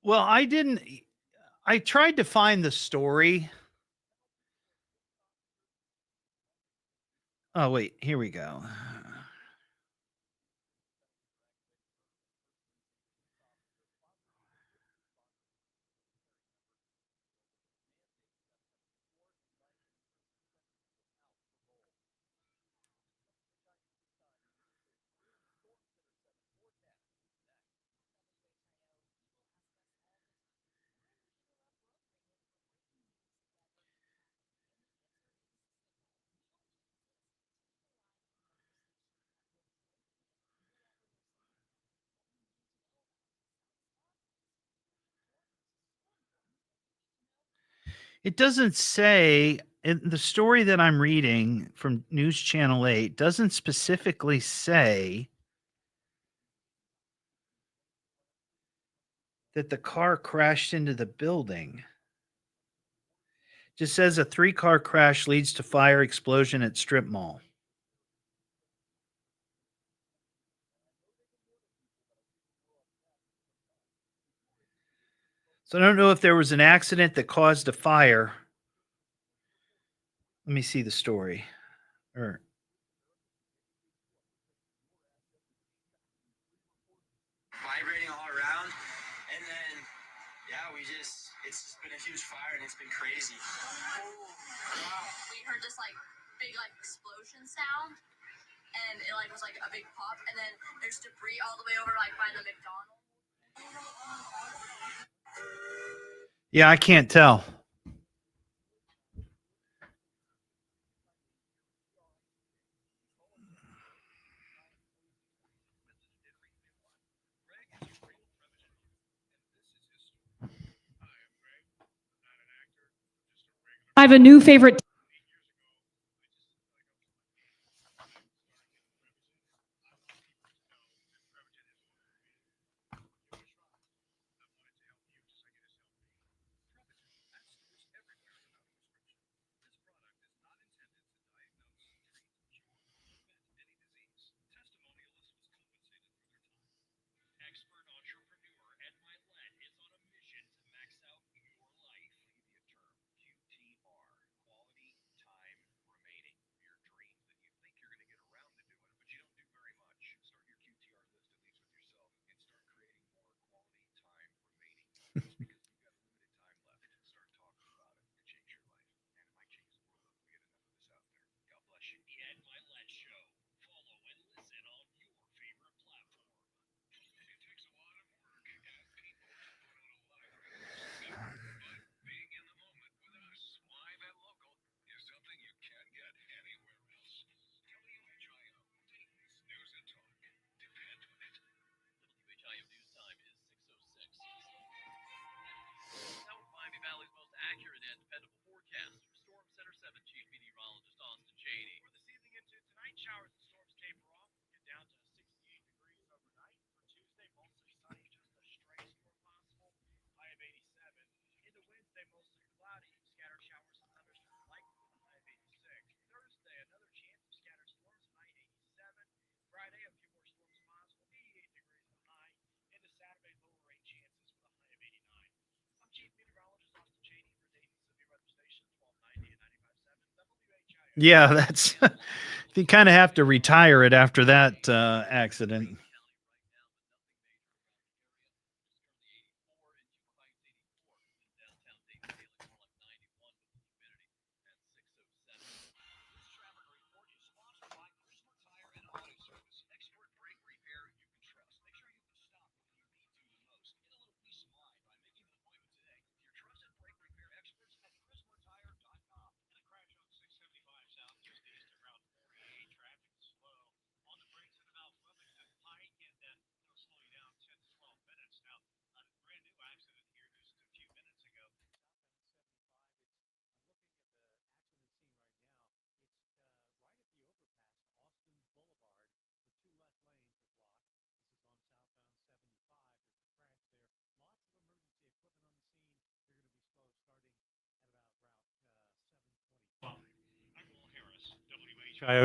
Well, I tried to find the story. Oh, wait, here we go. It doesn't say in the story that I'm reading from News Channel 8 doesn't specifically say that the car crashed into the building. Just says a 3-car crash leads to fire explosion at strip mall. So I don't know if there was an accident that caused a fire. Let me see the story. Vibrating all around, and then it's just been a huge fire and it's been crazy. We heard this big explosion sound, and it was a big pop, and then there's debris all the way over by the McDonald's. Yeah, I can't tell. I have a new favorite. Expert entrepreneur Ed Milet is on a mission to max out your life. Media term QTR, quality time remaining. Your dreams that you think you're going to get around to doing, but you don't do very much. Start your QTR list at least with yourself and start creating more quality time remaining. Just because you've got limited time left, start talking about it. It change your life, and it might change the world if we get enough of this out there. God bless you. The Ed Milet Show. Follow and listen on your favorite platform. It takes a lot of work and people to put on a live radio show, but being in the moment with us, live and local, is something you can't get anywhere else. WHIO, Dayton's News and Talk. Depend on it. WHIO news time is 6:06. Now with Miami Valley's most accurate and dependable forecast, Storm Center 7 Chief Meteorologist Austin Cheney. For this evening into tonight, showers and storms taper off. Get down to 68 degrees overnight. For Tuesday, mostly sunny, just a stray storm possible. High of 87. Into Wednesday, mostly cloudy. Scattered showers and thunderstorms likely. High of 86. Thursday, another chance of scattered storms. High 87. Friday, a few more storms possible. 88 degrees the high. Into Saturday, lower rain chances with a high of 89. I'm Chief Meteorologist Austin Cheney for Dayton Severe Weather Station 1290 and 95.7 WHIO. Yeah, that's you kind of have to retire it after that accident.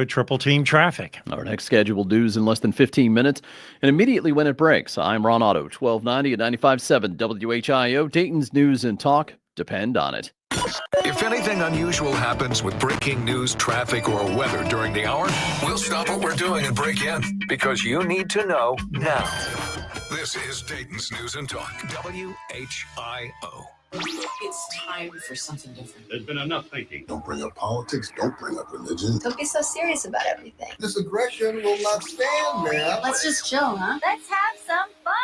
Triple team traffic. Our next scheduled news in less than 15 minutes, and immediately when it breaks. I'm Ron Otto, 1290 at 95.7 WHIO. Dayton's News and Talk. Depend on it. If anything unusual happens with breaking news, traffic, or weather during the hour, we'll stop what we're doing and break in because you need to know now. This is Dayton's News and Talk, WHIO. It's time for something different. There's been enough thinking. Don't bring up politics. Don't bring up religion. Don't be so serious about everything. This aggression will not stand, man. Let's just chill, huh? Let's have some fun.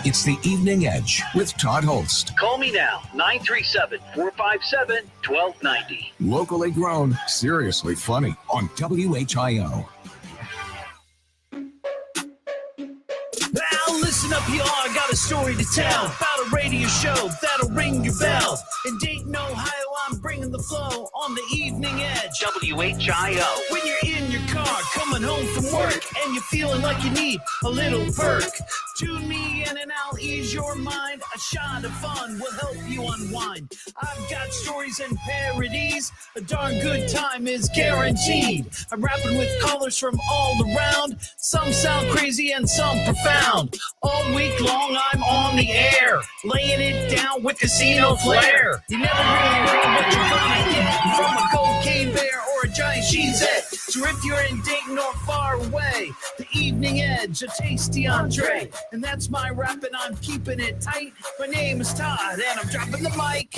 It's the Evening Edge with Todd Hollst. Call me now, 937-457-1290. Locally grown, seriously funny on WHIO. Now listen up, y'all. I got a story to tell about a radio show that'll ring your bell. In Dayton, Ohio, I'm bringing the flow on on the Evening Edge, WHIO. When you're in your car coming home from work and you're feeling like you need a little perk, tune me in and I'll ease your mind. A shot of fun will help you unwind. I've got stories and parodies. A darn good time is guaranteed. I'm rapping with callers from all around. Some sound crazy and some profound. All week long I'm on the air, laying it down with casino flair. You never really know what you're gonna get from a cocaine bear or a giant cheesette. So if you're in Dayton or far away, the Evening Edge, a tasty entree. And that's my rap and I'm keeping it tight. My name is Todd and I'm dropping the mic.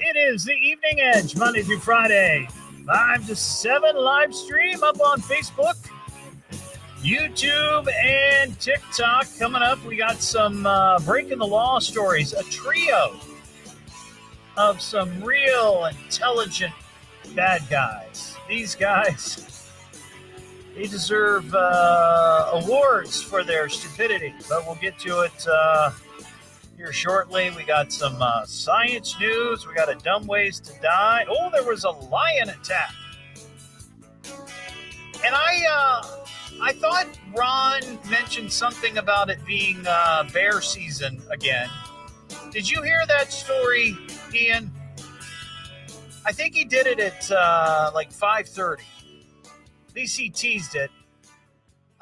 It is the Evening Edge, Monday through Friday, 5 to 7 live stream up on Facebook, YouTube, and TikTok. Coming up, we got some breaking the law stories, a trio of some real intelligent bad guys. These guys, they deserve awards for their stupidity, but we'll get to it here shortly. We got some science news. We got a dumb ways to die. Oh, there was a lion attack. And I thought Ron mentioned something about it being bear season again. Did you hear that story, Ian? I think he did it at like 5:30. At least he teased it.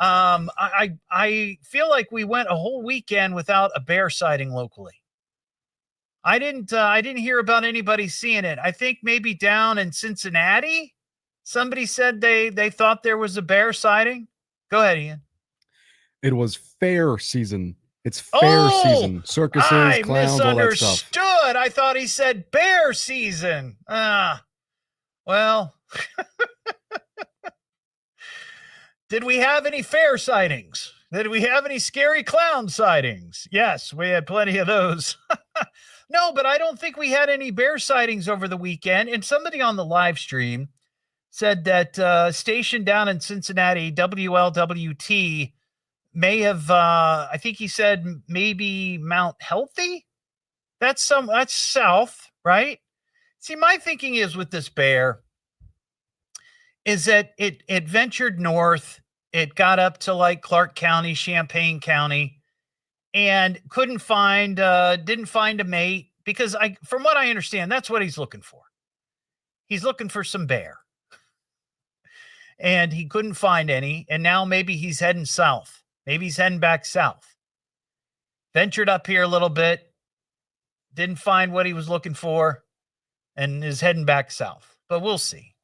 I feel like we went a whole weekend without a bear sighting locally. I didn't hear about anybody seeing it. I think maybe down in Cincinnati, somebody said they thought there was a bear sighting. Go ahead, Ian. It was fair season. It's fair season. Circuses, clowns, all that stuff. Misunderstood. I thought he said bear season. Well. Did we have any fair sightings? Did we have any scary clown sightings? Yes, we had plenty of those. No, but I don't think we had any bear sightings over the weekend. And somebody on the live stream said that station down in Cincinnati, WLWT, may have, I think he said maybe Mount Healthy? That's south, right? See, my thinking is with this bear is that it ventured north. It got up to like Clark County, Champaign County, and didn't find a mate because from what I understand, that's what he's looking for. He's looking for some bear. And he couldn't find any. And now maybe he's heading south. Maybe he's heading back south. Ventured up here a little bit. Didn't find what he was looking for and is heading back south. But we'll see.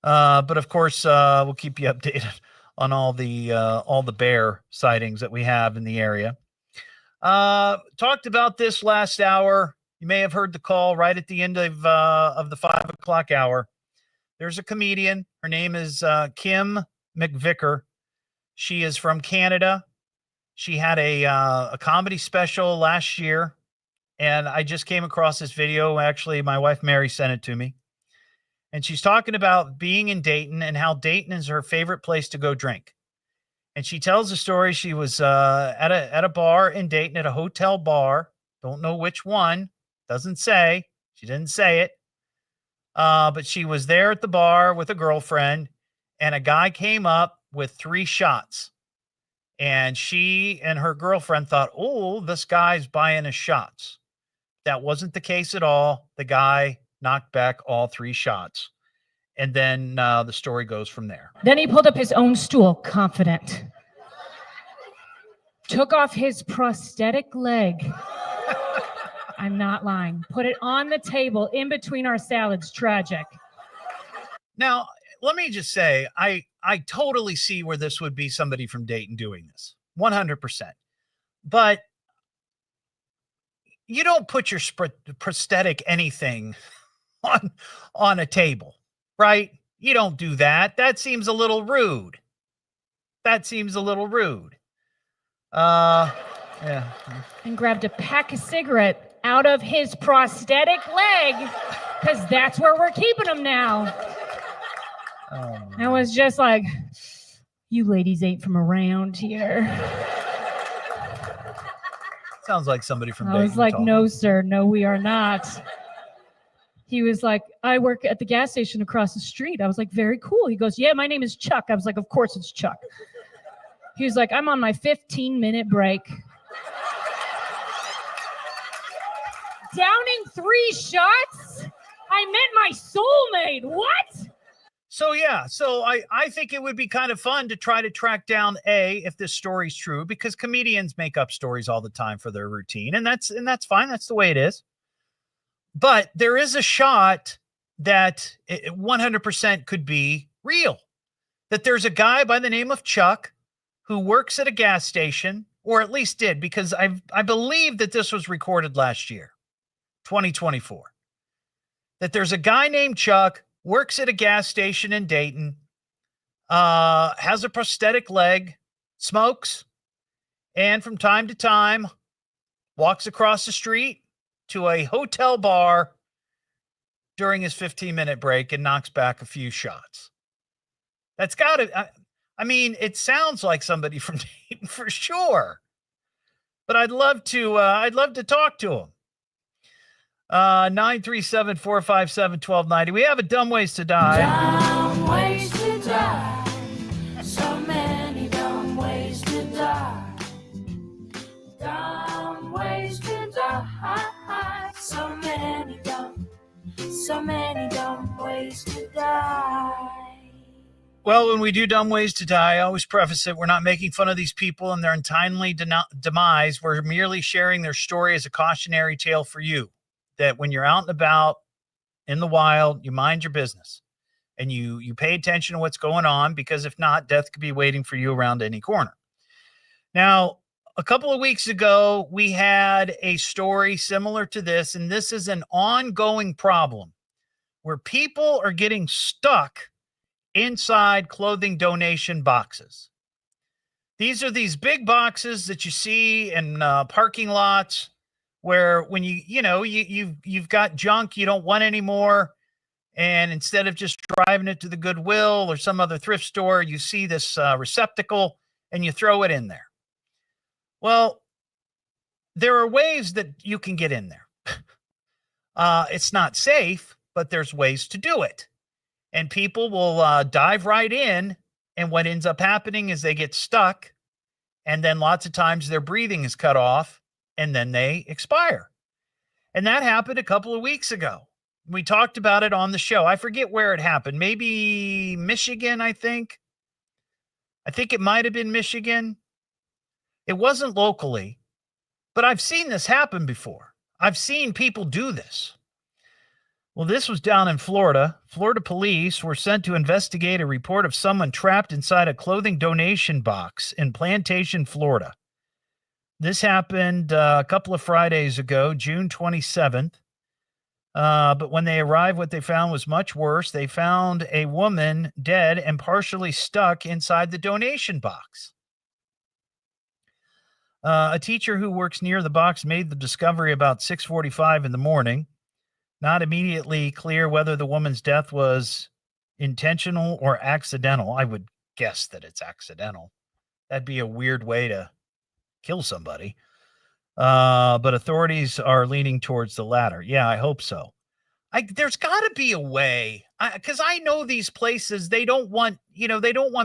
But of course, we'll keep you updated on all the bear sightings that we have in the area. Talked about this last hour. You may have heard the call right at the end of the 5 o'clock hour. There's a comedian. Her name is Kim McVicker. She is from Canada. She had a comedy special last year, and I just came across this video. Actually, my wife Mary sent it to me. And she's talking about being in Dayton and how Dayton is her favorite place to go drink. And she tells the story. She was at a bar in Dayton, at a hotel bar. Don't know which one. Doesn't say. She didn't say it. But she was there at the bar with a girlfriend, and a guy came up with 3 shots. And she and her girlfriend thought, oh, this guy's buying us shots. That wasn't the case at all. The guy knocked back all 3 shots. And then the story goes from there. Then he pulled up his own stool, confident. Took off his prosthetic leg. I'm not lying. Put it on the table in between our salads. Tragic. Now, let me just say, I totally see where this would be somebody from Dayton doing this. 100%. But you don't put your prosthetic anything on a table, right? You don't do that. That seems a little rude. Yeah. And grabbed a pack of cigarettes out of his prosthetic leg, because that's where we're keeping him now. I was just like, you ladies ain't from around here. Sounds like somebody from I Dayton. was like, talking. no, sir. No, we are not. He was like, I work at the gas station across the street. I was like, very cool. He goes, yeah, my name is Chuck. I was like, of course it's Chuck. He was like, I'm on my 15-minute break. Downing 3 shots? I met my soulmate. What? So I think it would be kind of fun to try to track down if this story's true, because comedians make up stories all the time for their routine, and that's fine. That's the way it is. But there is a shot that 100% could be real. That there's a guy by the name of Chuck who works at a gas station, or at least did, because I believe that this was recorded last year, 2024. That there's a guy named Chuck, works at a gas station in Dayton, has a prosthetic leg, smokes, and from time to time walks across the street to a hotel bar during his 15-minute break and knocks back a few shots. That's got to, I mean, it sounds like somebody from Dayton for sure. But I'd love to talk to him. 937-457-1290. We have a dumb ways to die. Dumb ways to die. So many dumb ways to die. Dumb ways to die. So many dumb ways to die. Well, when we do Dumb Ways to Die, I always preface it. We're not making fun of these people and their untimely demise. We're merely sharing their story as a cautionary tale for you. That when you're out and about in the wild, you mind your business and you pay attention to what's going on, because if not, death could be waiting for you around any corner. Now, a couple of weeks ago, we had a story similar to this, and this is an ongoing problem where people are getting stuck inside clothing donation boxes. These are these big boxes that you see in parking lots, where when you've got junk you don't want anymore, and instead of just driving it to the Goodwill or some other thrift store, you see this receptacle and you throw it in there. Well, there are ways that you can get in there. It's not safe, but there's ways to do it. And people will dive right in, and what ends up happening is they get stuck, and then lots of times their breathing is cut off, and then they expire. And that happened a couple of weeks ago. We talked about it on the show. I forget where it happened. Maybe Michigan, I think. I think it might have been Michigan. It wasn't locally, but I've seen this happen before. I've seen people do this. Well, this was down in Florida. Florida police were sent to investigate a report of someone trapped inside a clothing donation box in Plantation, Florida. This happened a couple of Fridays ago, June 27th. But when they arrived, what they found was much worse. They found a woman dead and partially stuck inside the donation box. A teacher who works near the box made the discovery about 6:45 in the morning. Not immediately clear whether the woman's death was intentional or accidental. I would guess that it's accidental. That'd be a weird way to kill somebody. But authorities are leaning towards the latter. Yeah, I hope so. There's got to be a way, because I know these places, they don't want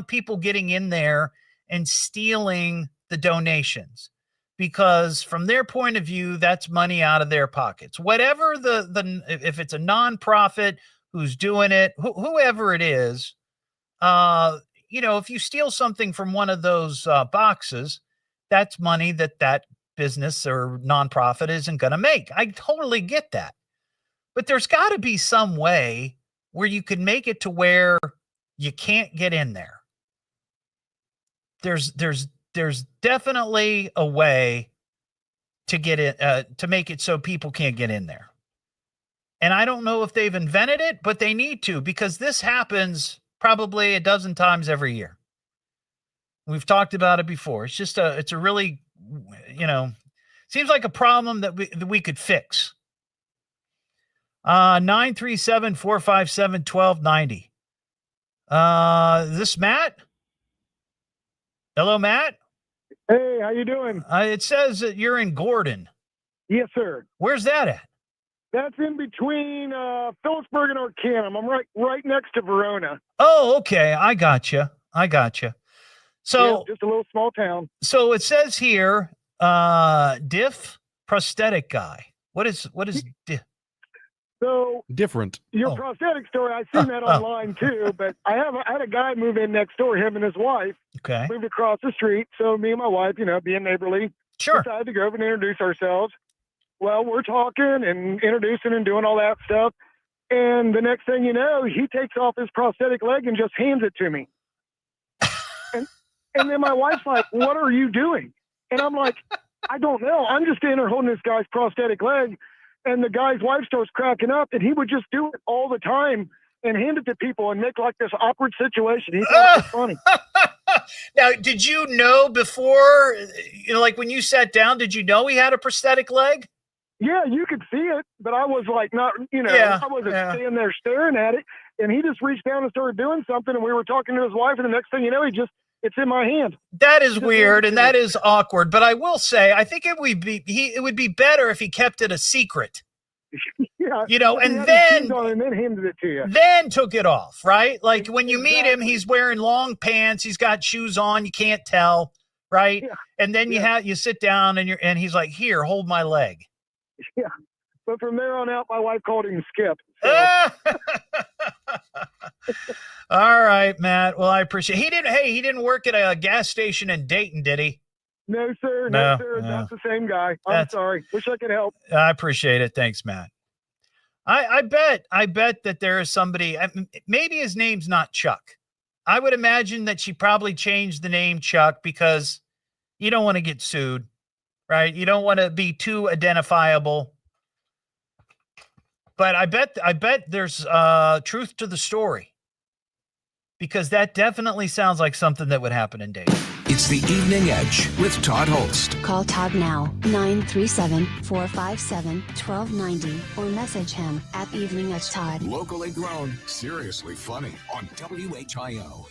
people getting in there and stealing the donations, because from their point of view, that's money out of their pockets. Whatever if it's a nonprofit who's doing it, whoever it is, if you steal something from one of those boxes, that's money that business or nonprofit isn't going to make. I totally get that. But there's got to be some way where you can make it to where you can't get in there. There's definitely a way to get it, to make it so people can't get in there. And I don't know if they've invented it, but they need to, because this happens probably a dozen times every year. We've talked about it before. It's a really, seems like a problem that we could fix. 937-457-1290. Is this Matt? Hello, Matt. Hey, how you doing? It says that you're in Gordon. Yes, sir. Where's that at? That's in between Phillipsburg and Arcanum. I'm right next to Verona. Oh, okay. I got you. So yeah, just a little small town. So it says here, diff prosthetic guy. What is diff? So different. Your prosthetic story, I've seen that online too, but I had a guy move in next door, him and his wife. Okay. Moved across the street. So me and my wife, being neighborly, decided to go over and introduce ourselves. Well, we're talking and introducing and doing all that stuff. And the next thing you know, he takes off his prosthetic leg and just hands it to me. And then my wife's like, "What are you doing?" And I'm like, "I don't know. I'm just standing there holding this guy's prosthetic leg." And the guy's wife starts cracking up, and he would just do it all the time and hand it to people and make like this awkward situation. He thought it was funny. Now, did you know before, like when you sat down, did you know he had a prosthetic leg? Yeah, you could see it, but I was like, I wasn't standing there staring at it. And he just reached down and started doing something, and we were talking to his wife, and the next thing you know, it's in my hand. That is weird, and that is awkward. But I will say, I think it would be better if he kept it a secret. Yeah, and then handed it to you. Then took it off, right? Like when you meet him, he's wearing long pants, he's got shoes on, you can't tell, right? Yeah. And then you sit down and he's like, "Here, hold my leg." Yeah. But from there on out, my wife called him Skip. So. All right, Matt. Well, I appreciate he didn't work at a gas station in Dayton, did he? No, sir. No, That's the same guy. I'm sorry. Wish I could help. I appreciate it. Thanks, Matt. I bet that there is somebody, maybe his name's not Chuck. I would imagine that she probably changed the name Chuck because you don't want to get sued, right? You don't want to be too identifiable. But I bet there's truth to the story because that definitely sounds like something that would happen in Dayton. It's the Evening Edge with Todd Hollst. Call Todd now, 937-457-1290, or message him at Evening Edge Todd. Locally grown, seriously funny on WHIO.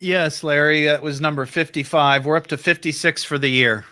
Yes, Larry, that was number 55. We're up to 56 for the year.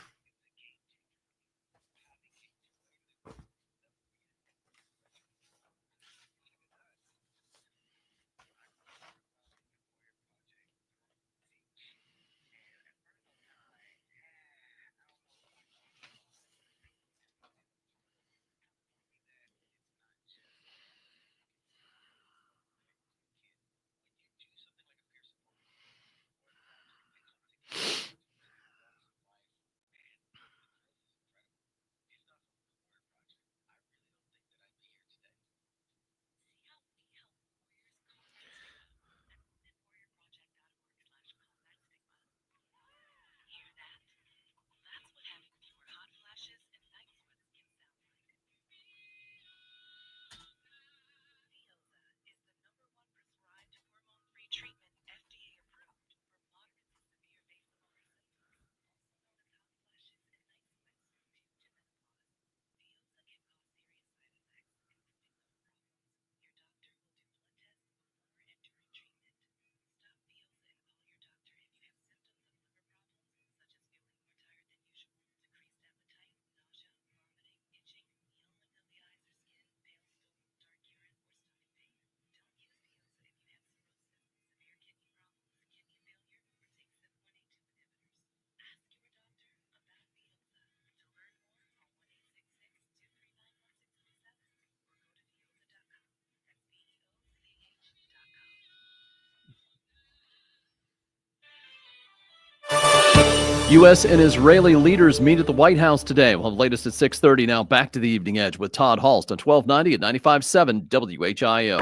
U.S. and Israeli leaders meet at the White House today. We'll have the latest at 6:30. Now back to the Evening Edge with Todd Hollst on 1290 at 95.7 WHIO.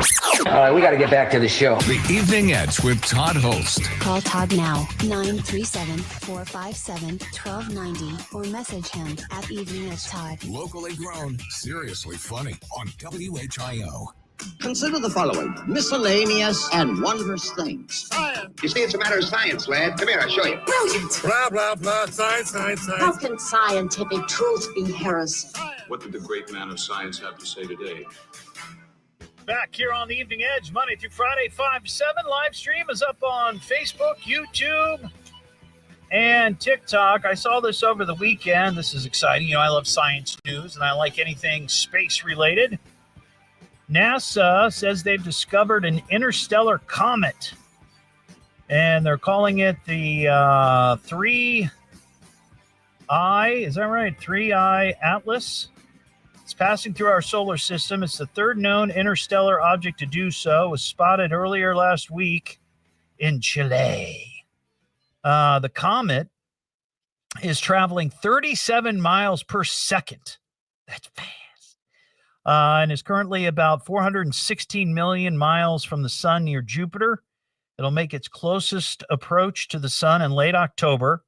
All right, we got to get back to the show. The Evening Edge with Todd Hollst. Call Todd now, 937-457-1290, or message him at Evening Edge Todd. Locally grown, seriously funny on WHIO. Consider the following miscellaneous and wondrous things. You see, it's a matter of science, lad. Come here, I'll show you. Brilliant. Blah, blah, blah. Science. How can scientific truth be heresy? What did the great man of science have to say today? Back here on the Evening Edge, Monday through Friday, 5 to 7. Live stream is up on Facebook, YouTube, and TikTok. I saw this over the weekend. This is exciting. You know, I love science news, and I like anything space-related. NASA says they've discovered an interstellar comet, and they're calling it the 3I, is that right? 3I Atlas. It's passing through our solar system. It's the third known interstellar object to do so. It was spotted earlier last week in Chile. The comet is traveling 37 miles per second. That's fast. And is currently about 416 million miles from the sun near Jupiter. It'll make its closest approach to the sun in late October,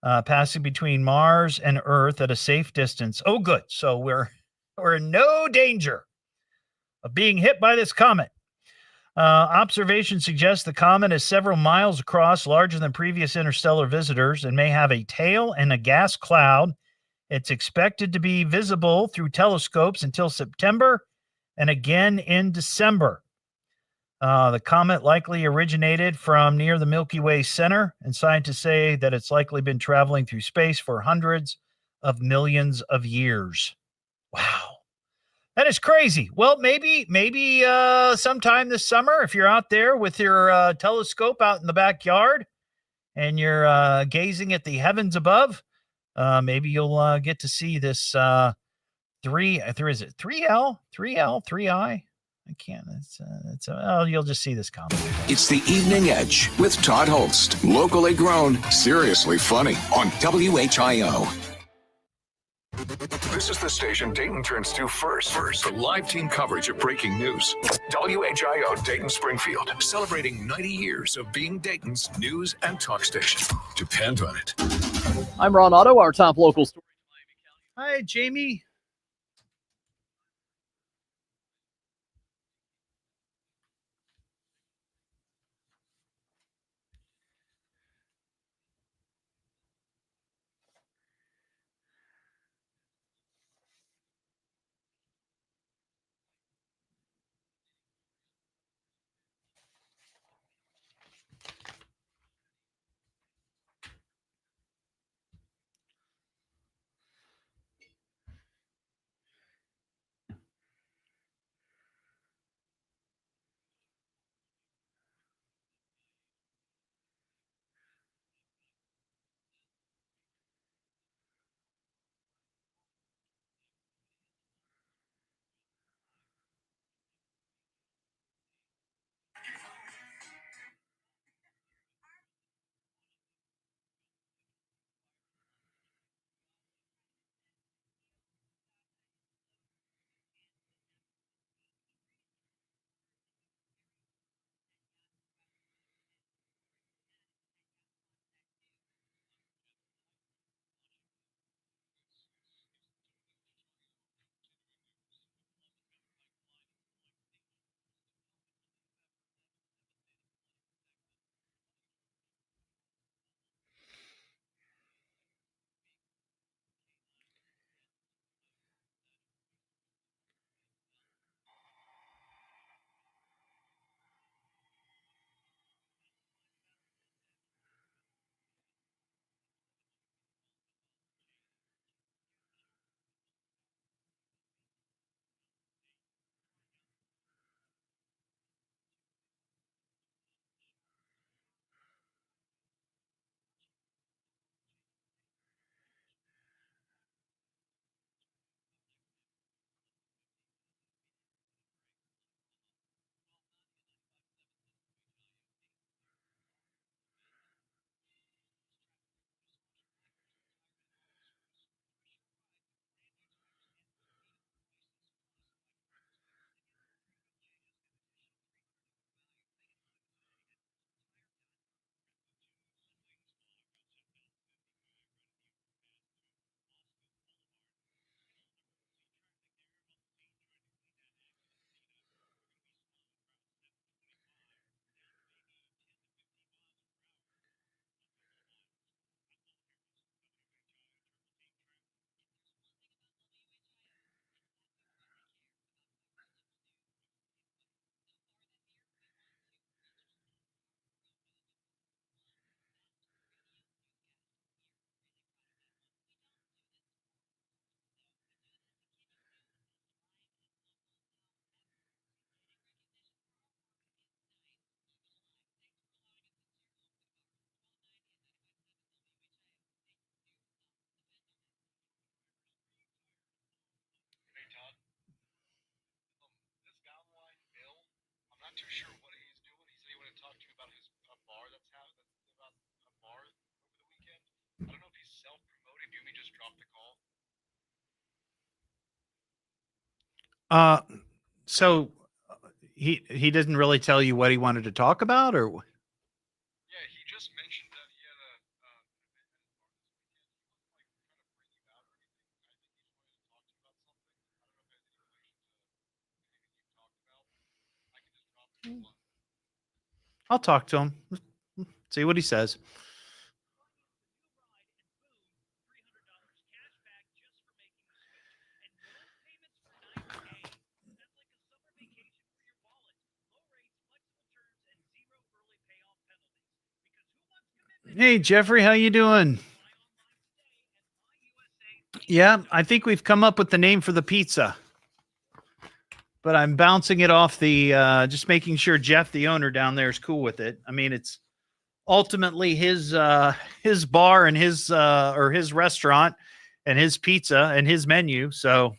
passing between Mars and Earth at a safe distance. Oh, good. So we're in no danger of being hit by this comet. Observations suggest the comet is several miles across, larger than previous interstellar visitors, and may have a tail and a gas cloud. It's expected to be visible through telescopes until September and again in December. The comet likely originated from near the Milky Way center, and scientists say that it's likely been traveling through space for hundreds of millions of years. Wow. That is crazy. Well, maybe sometime this summer, if you're out there with your telescope out in the backyard and you're gazing at the heavens above, maybe you'll get to see this 3L, 3I? I can't. You'll just see this comment. It's the Evening Edge with Todd Hollst. Locally grown, seriously funny on WHIO. This is the station Dayton turns to first for live team coverage of breaking news. WHIO Dayton Springfield, celebrating 90 years of being Dayton's news and talk station. Depend on it. I'm Ron Otto, our top local story. Hi, Jamie. So he didn't really tell you what he wanted to talk about, or I'll talk to him. See what he says. Hey, Jeffrey, how you doing? Yeah, I think we've come up with the name for the pizza. But I'm bouncing it off the just making sure Jeff, the owner down there, is cool with it. I mean, it's ultimately his bar and his or his restaurant and his pizza and his menu. So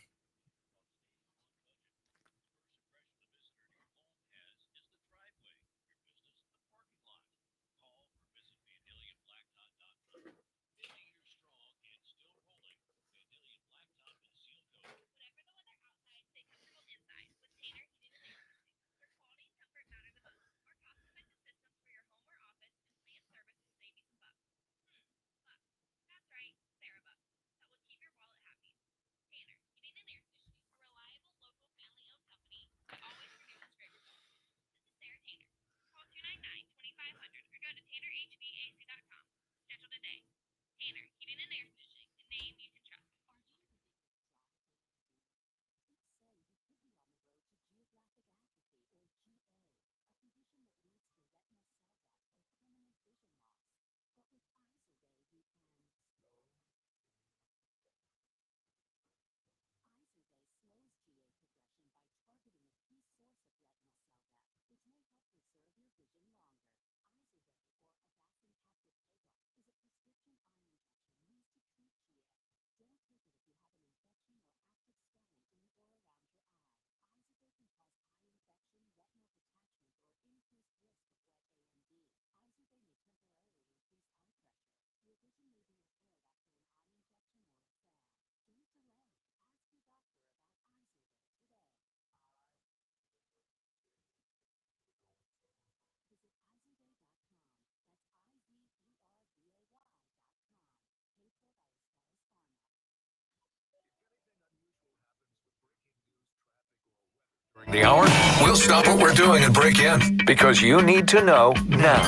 The hour, we'll stop what we're doing and break in because you need to know now.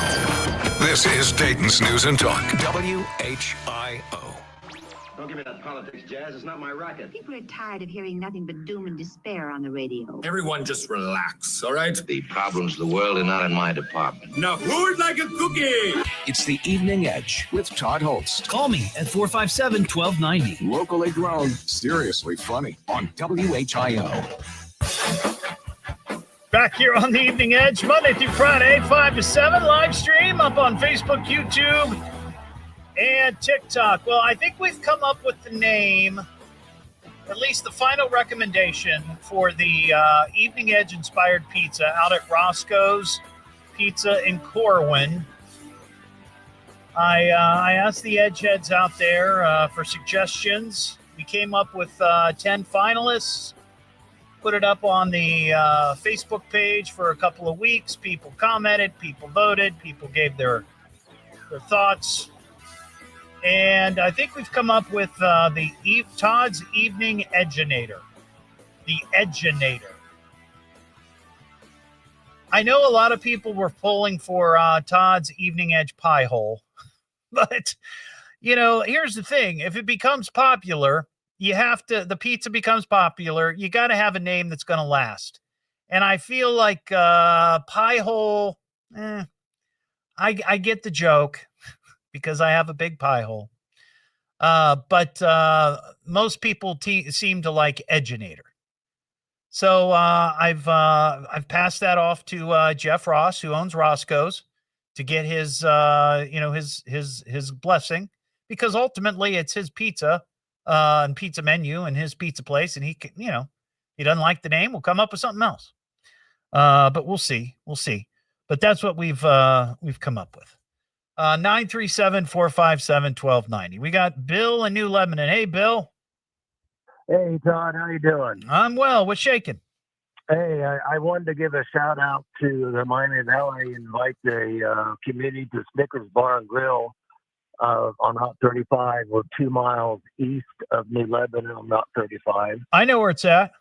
This is Dayton's News and Talk, WHIO. Don't give me that politics, Jazz. It's not my racket. People are tired of hearing nothing but doom and despair on the radio. Everyone just relax, all right? The problems of the world are not in my department. Now, who'd like a cookie? It's the Evening Edge with Todd Hollst. Call me at 457-1290. Locally grown, seriously funny on WHIO. back here on the Evening Edge, Monday through Friday, 5 to 7, live stream up on Facebook, YouTube, and TikTok. Well, I think we've come up with the name, at least the final recommendation for the Evening Edge inspired pizza out at Roscoe's Pizza in Corwin. I asked the Edge heads out there for suggestions. We came up with 10 finalists, put it up on the Facebook page for a couple of weeks. People commented, people voted, people gave their thoughts. And I think we've come up with Todd's Evening Edginator. The Edginator. I know a lot of people were polling for Todd's Evening Edge Pie Hole. But, you know, here's the thing. If it becomes popular, the pizza becomes popular, you got to have a name that's going to last. And I feel like Pie Hole, I get the joke because I have a big pie hole. But most people seem to like Edginator. So I've passed that off to Jeff Ross, who owns Roscoe's, to get his his blessing, because ultimately it's his pizza and pizza menu and his pizza place, and he doesn't like the name, we'll come up with something else. But we'll see. But that's what we've come up with. 937-457-1290. We got Bill in New Lebanon. Hey, Bill. Hey, Todd, how you doing? I'm well. What's shaking? Hey, I wanted to give a shout out to the Miami of LA, invite the community to Snickers Bar and Grill on Route 35. We're 2 miles east of New Lebanon on Route 35. I know where it's at.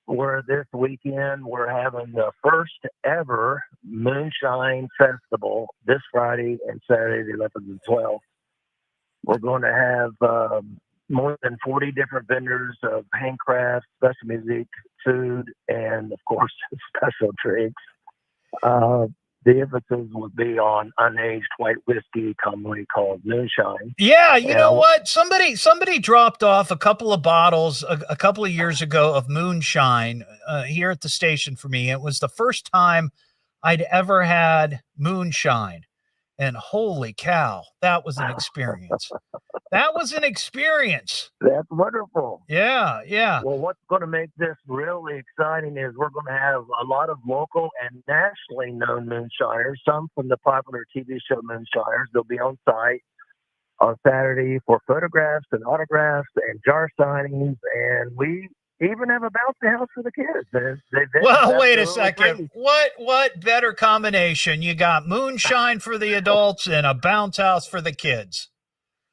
Where this weekend we're having the first ever Moonshine Festival this Friday and Saturday, the 11th and 12th. We're going to have more than 40 different vendors of handcrafts, special music, food, and of course, special drinks. The emphasis would be on unaged white whiskey, commonly called moonshine. Yeah, you know what? Somebody dropped off a couple of bottles a couple of years ago of moonshine here at the station for me. It was the first time I'd ever had moonshine. And holy cow, that was an experience. That was an experience. That's wonderful. Yeah, yeah. Well, what's going to make this really exciting is we're going to have a lot of local and nationally known moonshiners, some from the popular TV show Moonshiners. They'll be on site on Saturday for photographs and autographs and jar signings. And we even have a bouncy house for the kids. Well, wait a second. What better combination? You got moonshine for the adults and a bounce house for the kids.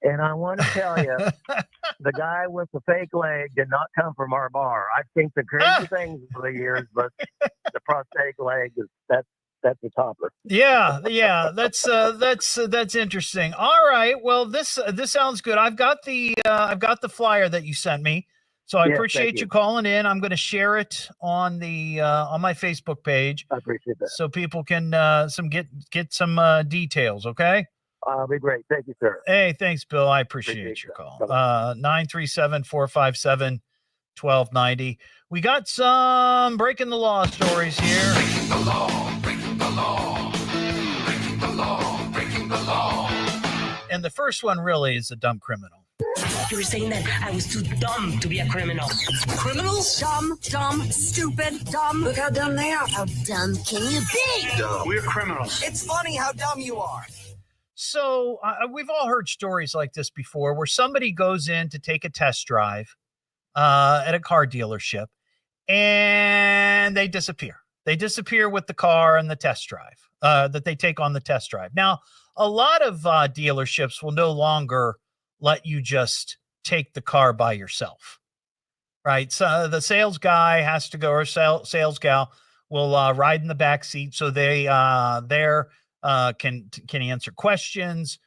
And I want to tell you, the guy with the fake leg did not come from our bar. I've seen the crazy things over the years, but the prosthetic leg that's a topper. Yeah, that's interesting. All right, well this sounds good. I've got the flyer that you sent me, so I appreciate you calling in. I'm going to share it on the on my Facebook page. I appreciate that, so people can get some details. Okay. I'll be great. Thank you, sir. Hey, thanks, Bill. I appreciate your call. 937-457-1290. We got some breaking the law stories here. Breaking the law, breaking the law, breaking the law, breaking the law. And the first one really is a dumb criminal. You were saying that I was too dumb to be a criminal. Criminals? Dumb, stupid, dumb. Look how dumb they are. How dumb can you be? Dumb. We're criminals. It's funny how dumb you are. So we've all heard stories like this before where somebody goes in to take a test drive at a car dealership and they disappear. They disappear with the car and the test drive that they take on the test drive. Now, a lot of dealerships will no longer let you just take the car by yourself, right? So the sales guy has to go, or sales gal will ride in the back seat, so they're can answer questions,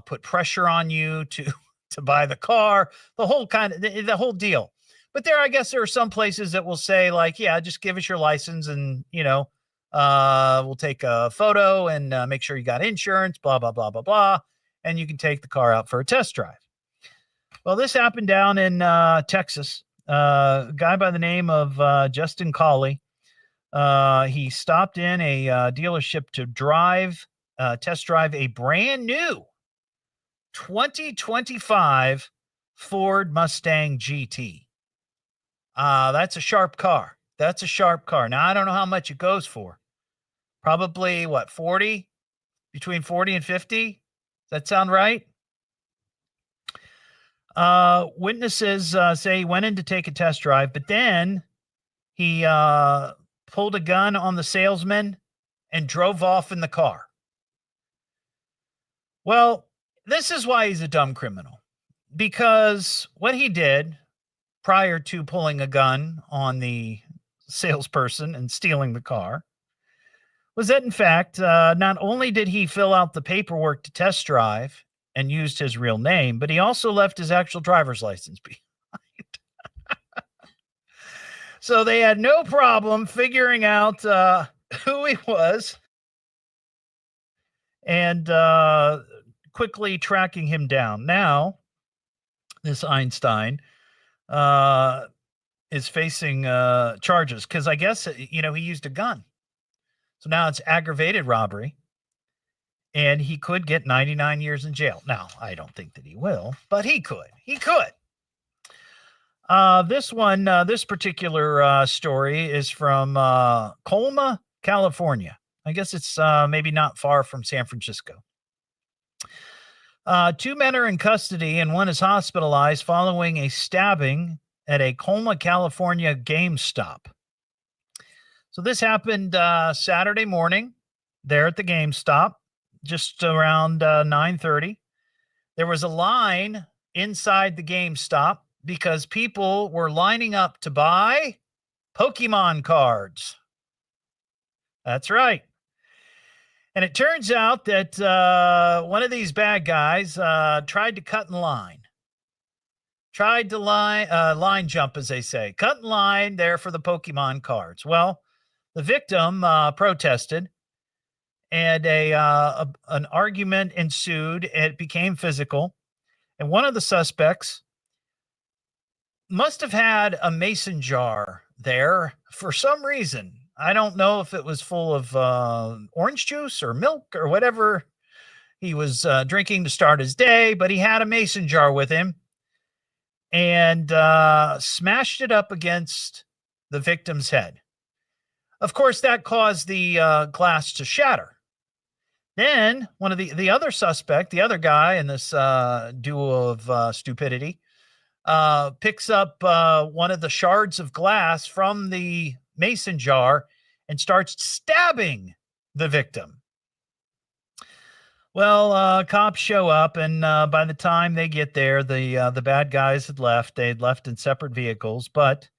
put pressure on you to buy the car, the whole deal. But I guess there are some places that will say like, yeah, just give us your license and, we'll take a photo and make sure you got insurance, blah, blah, blah, blah, blah. And you can take the car out for a test drive. Well, this happened down in Texas. A guy by the name of Justin Colley. He stopped in a dealership to test drive a brand new 2025 Ford Mustang GT. That's a sharp car. That's a sharp car. Now, I don't know how much it goes for. Probably, 40? Between 40 and 50? Does that sound right? Witnesses say he went in to take a test drive, but then he pulled a gun on the salesman and drove off in the car. Well, this is why he's a dumb criminal, because what he did prior to pulling a gun on the salesperson and stealing the car was that, in fact, not only did he fill out the paperwork to test drive and used his real name, but he also left his actual driver's license behind. So they had no problem figuring out who he was and quickly tracking him down. Now, this Einstein is facing charges because I guess, he used a gun. So now it's aggravated robbery, and he could get 99 years in jail. Now, I don't think that he will, but he could. He could. This particular story is from Colma, California. I guess it's maybe not far from San Francisco. 2 men are in custody and one is hospitalized following a stabbing at a Colma, California GameStop. So this happened Saturday morning there at the GameStop, just around 9:30. There was a line inside the GameStop because people were lining up to buy Pokemon cards. That's right. And it turns out that one of these bad guys tried to cut in line. Tried to line jump, as they say. Cut in line there for the Pokemon cards. Well, the victim protested, and an argument ensued. It became physical. And one of the suspects must have had a mason jar there for some reason. I don't know if it was full of orange juice or milk or whatever he was drinking to start his day, but he had a mason jar with him and smashed it up against the victim's head. Of course, that caused the glass to shatter. Then one of the other suspect, the other guy in this duo of stupidity, picks up one of the shards of glass from the mason jar and starts stabbing the victim. Well, cops show up, and by the time they get there, the bad guys had left. They had left in separate vehicles, but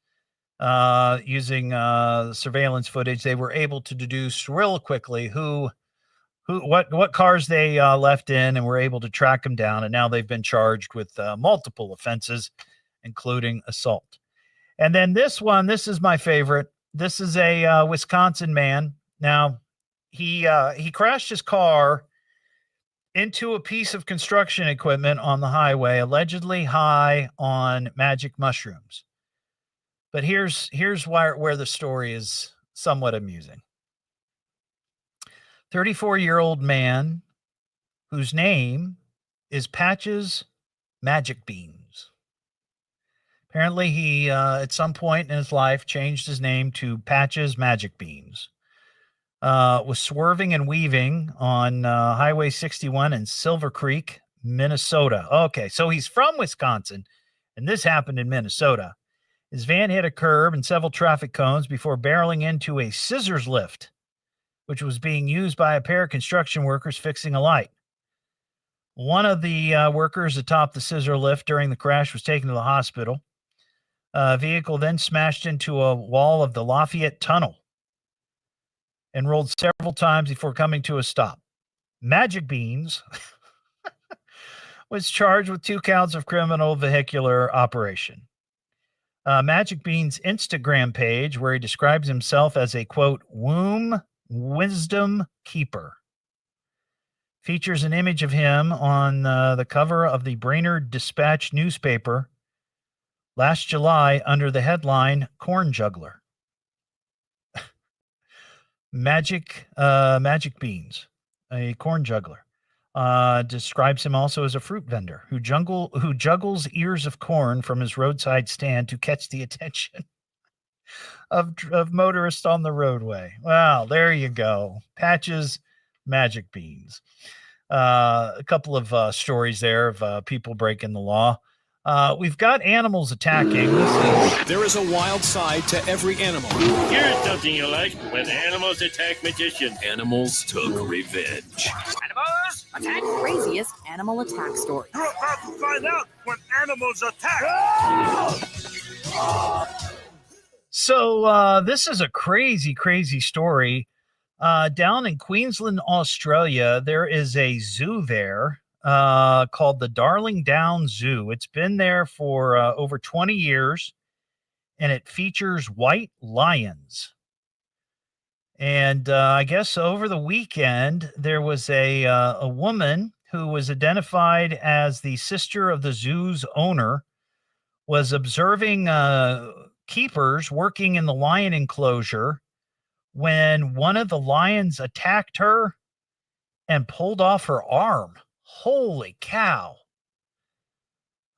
using surveillance footage, they were able to deduce real quickly what cars they left in, and were able to track them down. And now they've been charged with multiple offenses, including assault. And then this is my favorite. This is a Wisconsin man. Now, he crashed his car into a piece of construction equipment on the highway, allegedly high on magic mushrooms. But here's where the story is somewhat amusing. 34-year-old man whose name is Patches Magic Beans. Apparently, he, at some point in his life, changed his name to Patches Magic Beans. Was swerving and weaving on Highway 61 in Silver Creek, Minnesota. Okay, so he's from Wisconsin, and this happened in Minnesota. His van hit a curb and several traffic cones before barreling into a scissors lift, which was being used by a pair of construction workers fixing a light. One of the workers atop the scissor lift during the crash was taken to the hospital. Vehicle then smashed into a wall of the Lafayette Tunnel and rolled several times before coming to a stop. Magic Beans was charged with 2 counts of criminal vehicular operation. Magic Beans' Instagram page, where he describes himself as a, quote, womb wisdom keeper, features an image of him on the cover of the Brainerd Dispatch newspaper last July under the headline Corn Juggler. Magic Beans, a corn juggler, describes him also as a fruit vendor who juggles ears of corn from his roadside stand to catch the attention of motorists on the roadway. Wow, there you go. Patches Magic Beans. A couple of stories there of people breaking the law. We've got animals attacking. There is a wild side to every animal. Here's something you like when animals attack magicians. Animals took revenge. Animals attack. Craziest animal attack story. You're about to find out when animals attack. So this is a crazy, crazy story. Down in Queensland, Australia, there is a zoo there called the Darling Downs Zoo. It's been there for over 20 years, and it features white lions. And I guess over the weekend, there was a woman who was identified as the sister of the zoo's owner, was observing keepers working in the lion enclosure when one of the lions attacked her and pulled off her arm. Holy cow.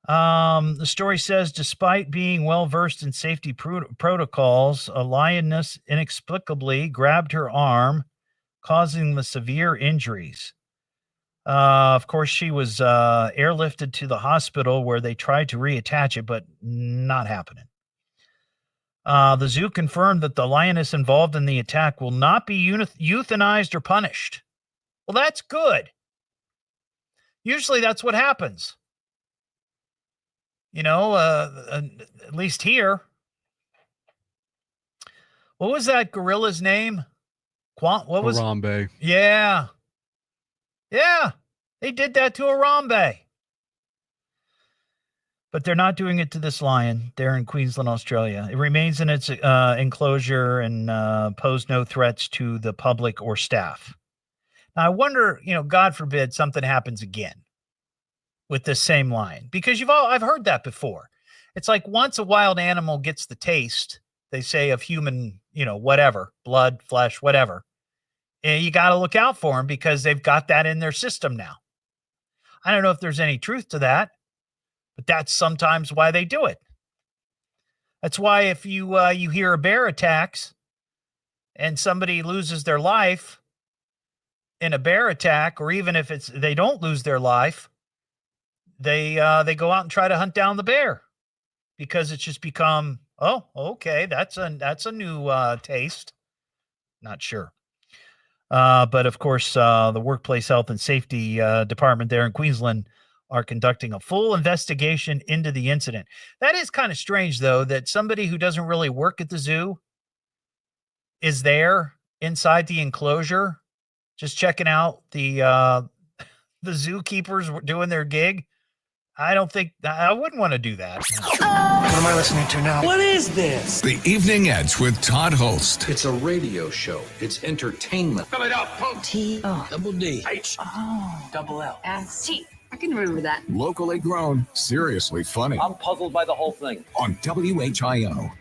The story says, despite being well-versed in safety protocols, a lioness inexplicably grabbed her arm, causing the severe injuries. Of course, she was airlifted to the hospital where they tried to reattach it, but not happening. The zoo confirmed that the lioness involved in the attack will not be euthanized or punished. Well, that's good. Usually that's what happens. At least here. What was that gorilla's name? What was Harambe. Yeah. Yeah. They did that to Harambe. But they're not doing it to this lion. They're in Queensland, Australia. It remains in its enclosure and posed no threats to the public or staff. Now, I wonder, God forbid something happens again with this same lion, because I've heard that before. It's like once a wild animal gets the taste, they say, of human, whatever, blood, flesh, whatever, you got to look out for them because they've got that in their system now. I don't know if there's any truth to that, but that's sometimes why they do it. That's why if you hear a bear attacks and somebody loses their life in a bear attack, or even if they don't lose their life, they go out and try to hunt down the bear, because it's just become, oh, okay, that's a new taste. Not sure. But of course, the Workplace Health and Safety Department there in Queensland are conducting a full investigation into the incident. That is kind of strange, though, that somebody who doesn't really work at the zoo is there inside the enclosure, just checking out the zookeepers doing their gig. I wouldn't want to do that. What am I listening to now? What is this? The Evening Edge with Todd Hollst. It's a radio show. It's entertainment. Fill it up, punk. Double D. H. Double L. S-T. I can remember that. Locally grown. Seriously funny. I'm puzzled by the whole thing. On WHIO.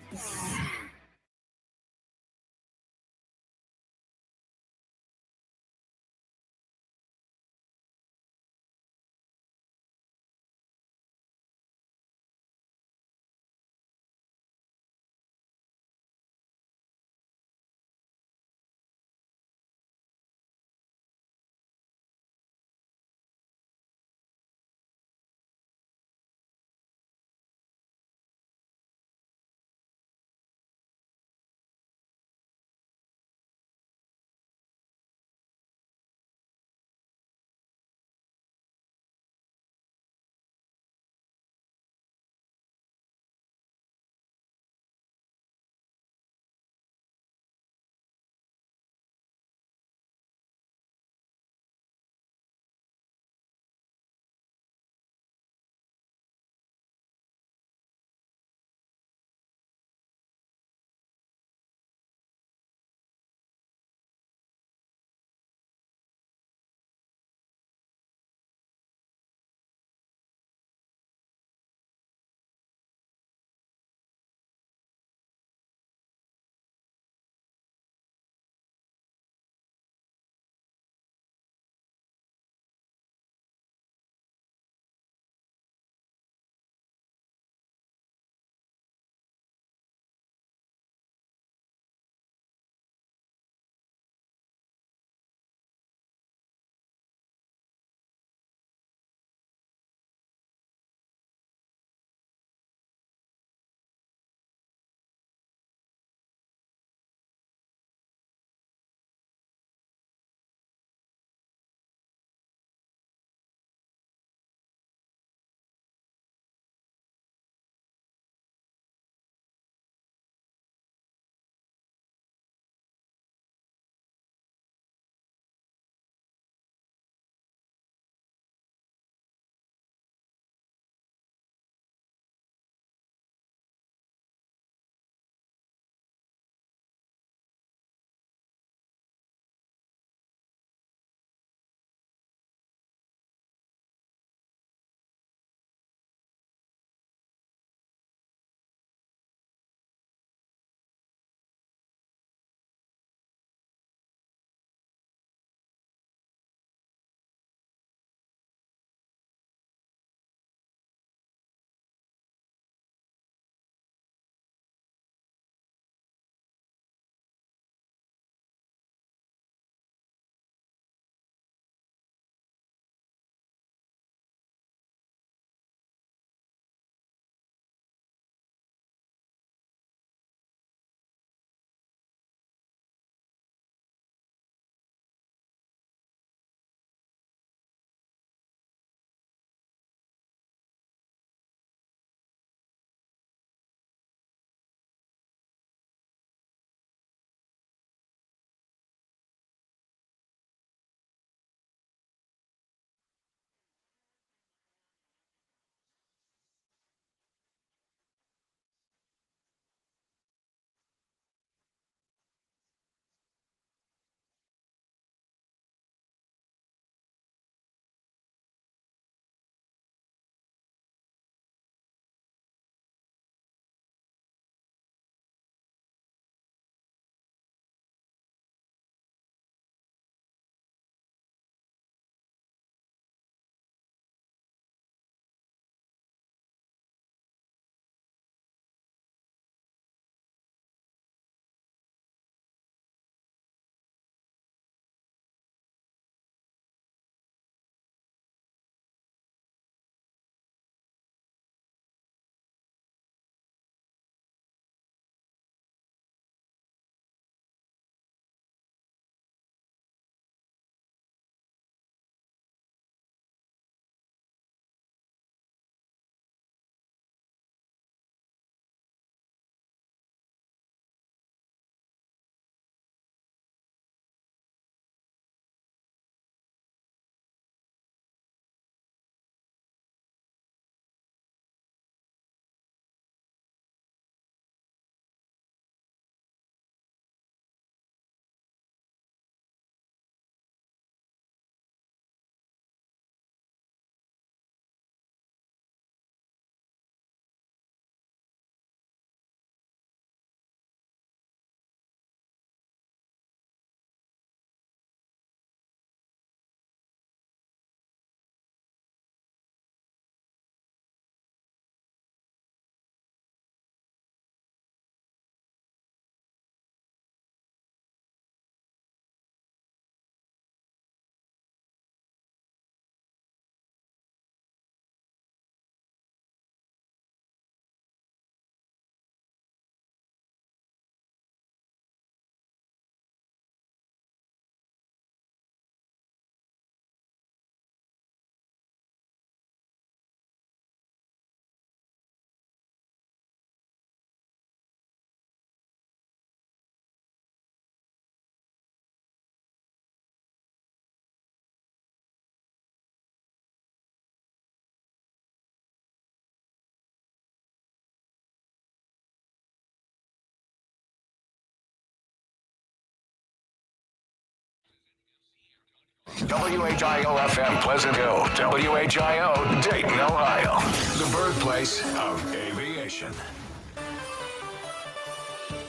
WHIO FM Pleasant Hill, WHIO Dayton, Ohio. The birthplace of aviation.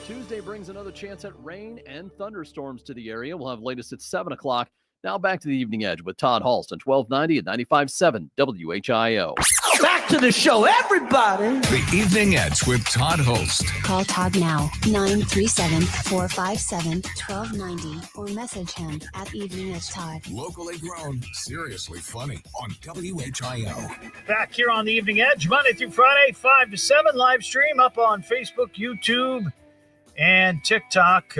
Tuesday brings another chance at rain and thunderstorms to the area. We'll have latest at 7 o'clock. Now back to the Evening Edge with Todd Hollst on 1290 at 95.7 WHIO. Back to the show, everybody. The Evening Edge with Todd Hollst. Call Todd now, 937-457-1290, or message him at Evening Edge Todd. Locally grown, seriously funny on WHIO. Back here on the Evening Edge, Monday through Friday, 5 to 7, live stream up on Facebook, YouTube, and TikTok.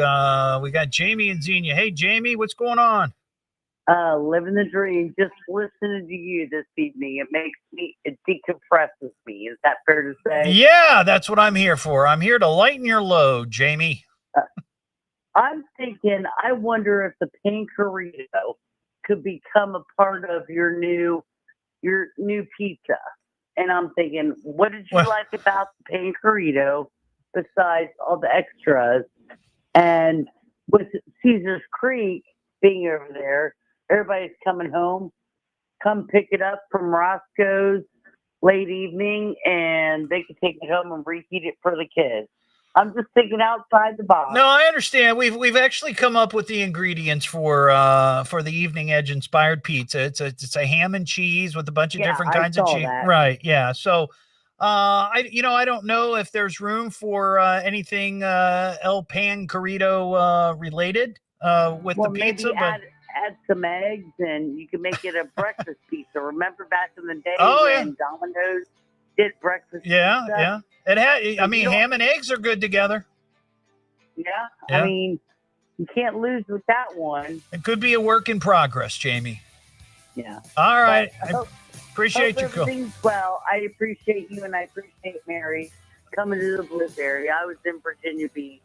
We got Jamie and Xenia. Hey, Jamie, what's going on? Living the dream. Just listening to you this evening. It decompresses me. Is that fair to say? Yeah, that's what I'm here for. I'm here to lighten your load, Jamie. I'm thinking, I wonder if the Pankerito could become a part of your new pizza. And I'm thinking, what did you like about the Pankerito besides all the extras? And with Caesar's Creek being over there, everybody's coming home. Come pick it up from Roscoe's late evening, and they can take it home and reheat it for the kids. I'm just thinking outside the box. No, I understand. We've actually come up with the ingredients for the Evening Edge inspired pizza. It's a ham and cheese with a bunch of different kinds of cheese. That. Right? Yeah. So, I don't know if there's room for anything El Pankerito related with the pizza, but add some eggs, and you can make it a breakfast pizza. Remember back in the day when Domino's did breakfast pizza? Yeah. It had. I mean, ham and eggs are good together. Yeah. I mean, you can't lose with that one. It could be a work in progress, Jamie. Yeah. All right. I appreciate you. Everything's well. I appreciate you, and I appreciate Mary coming to the Blue area. I was in Virginia Beach,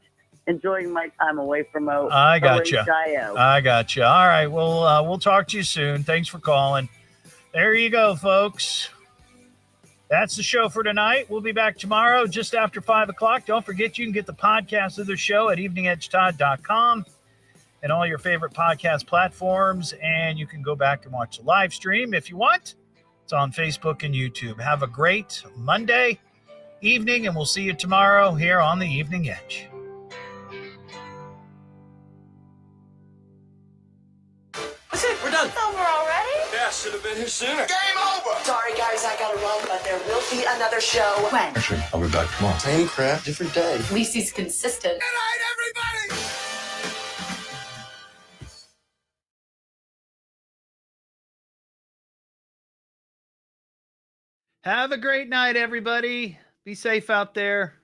enjoying my time away from I got you. OHIO. I got you. All right. Well, we'll talk to you soon. Thanks for calling. There you go, folks. That's the show for tonight. We'll be back tomorrow just after 5 o'clock. Don't forget, you can get the podcast of the show at eveningedgetodd.com and all your favorite podcast platforms. And you can go back and watch the live stream if you want. It's on Facebook and YouTube. Have a great Monday evening, and we'll see you tomorrow here on the Evening Edge. That's it. We're done. It's over already? Yeah, should have been here sooner. Game over! Sorry, guys, I gotta run, but there will be another show. When? Actually, I'll be back tomorrow. Same crap, different day. At least he's consistent. Good night, everybody! Have a great night, everybody. Be safe out there.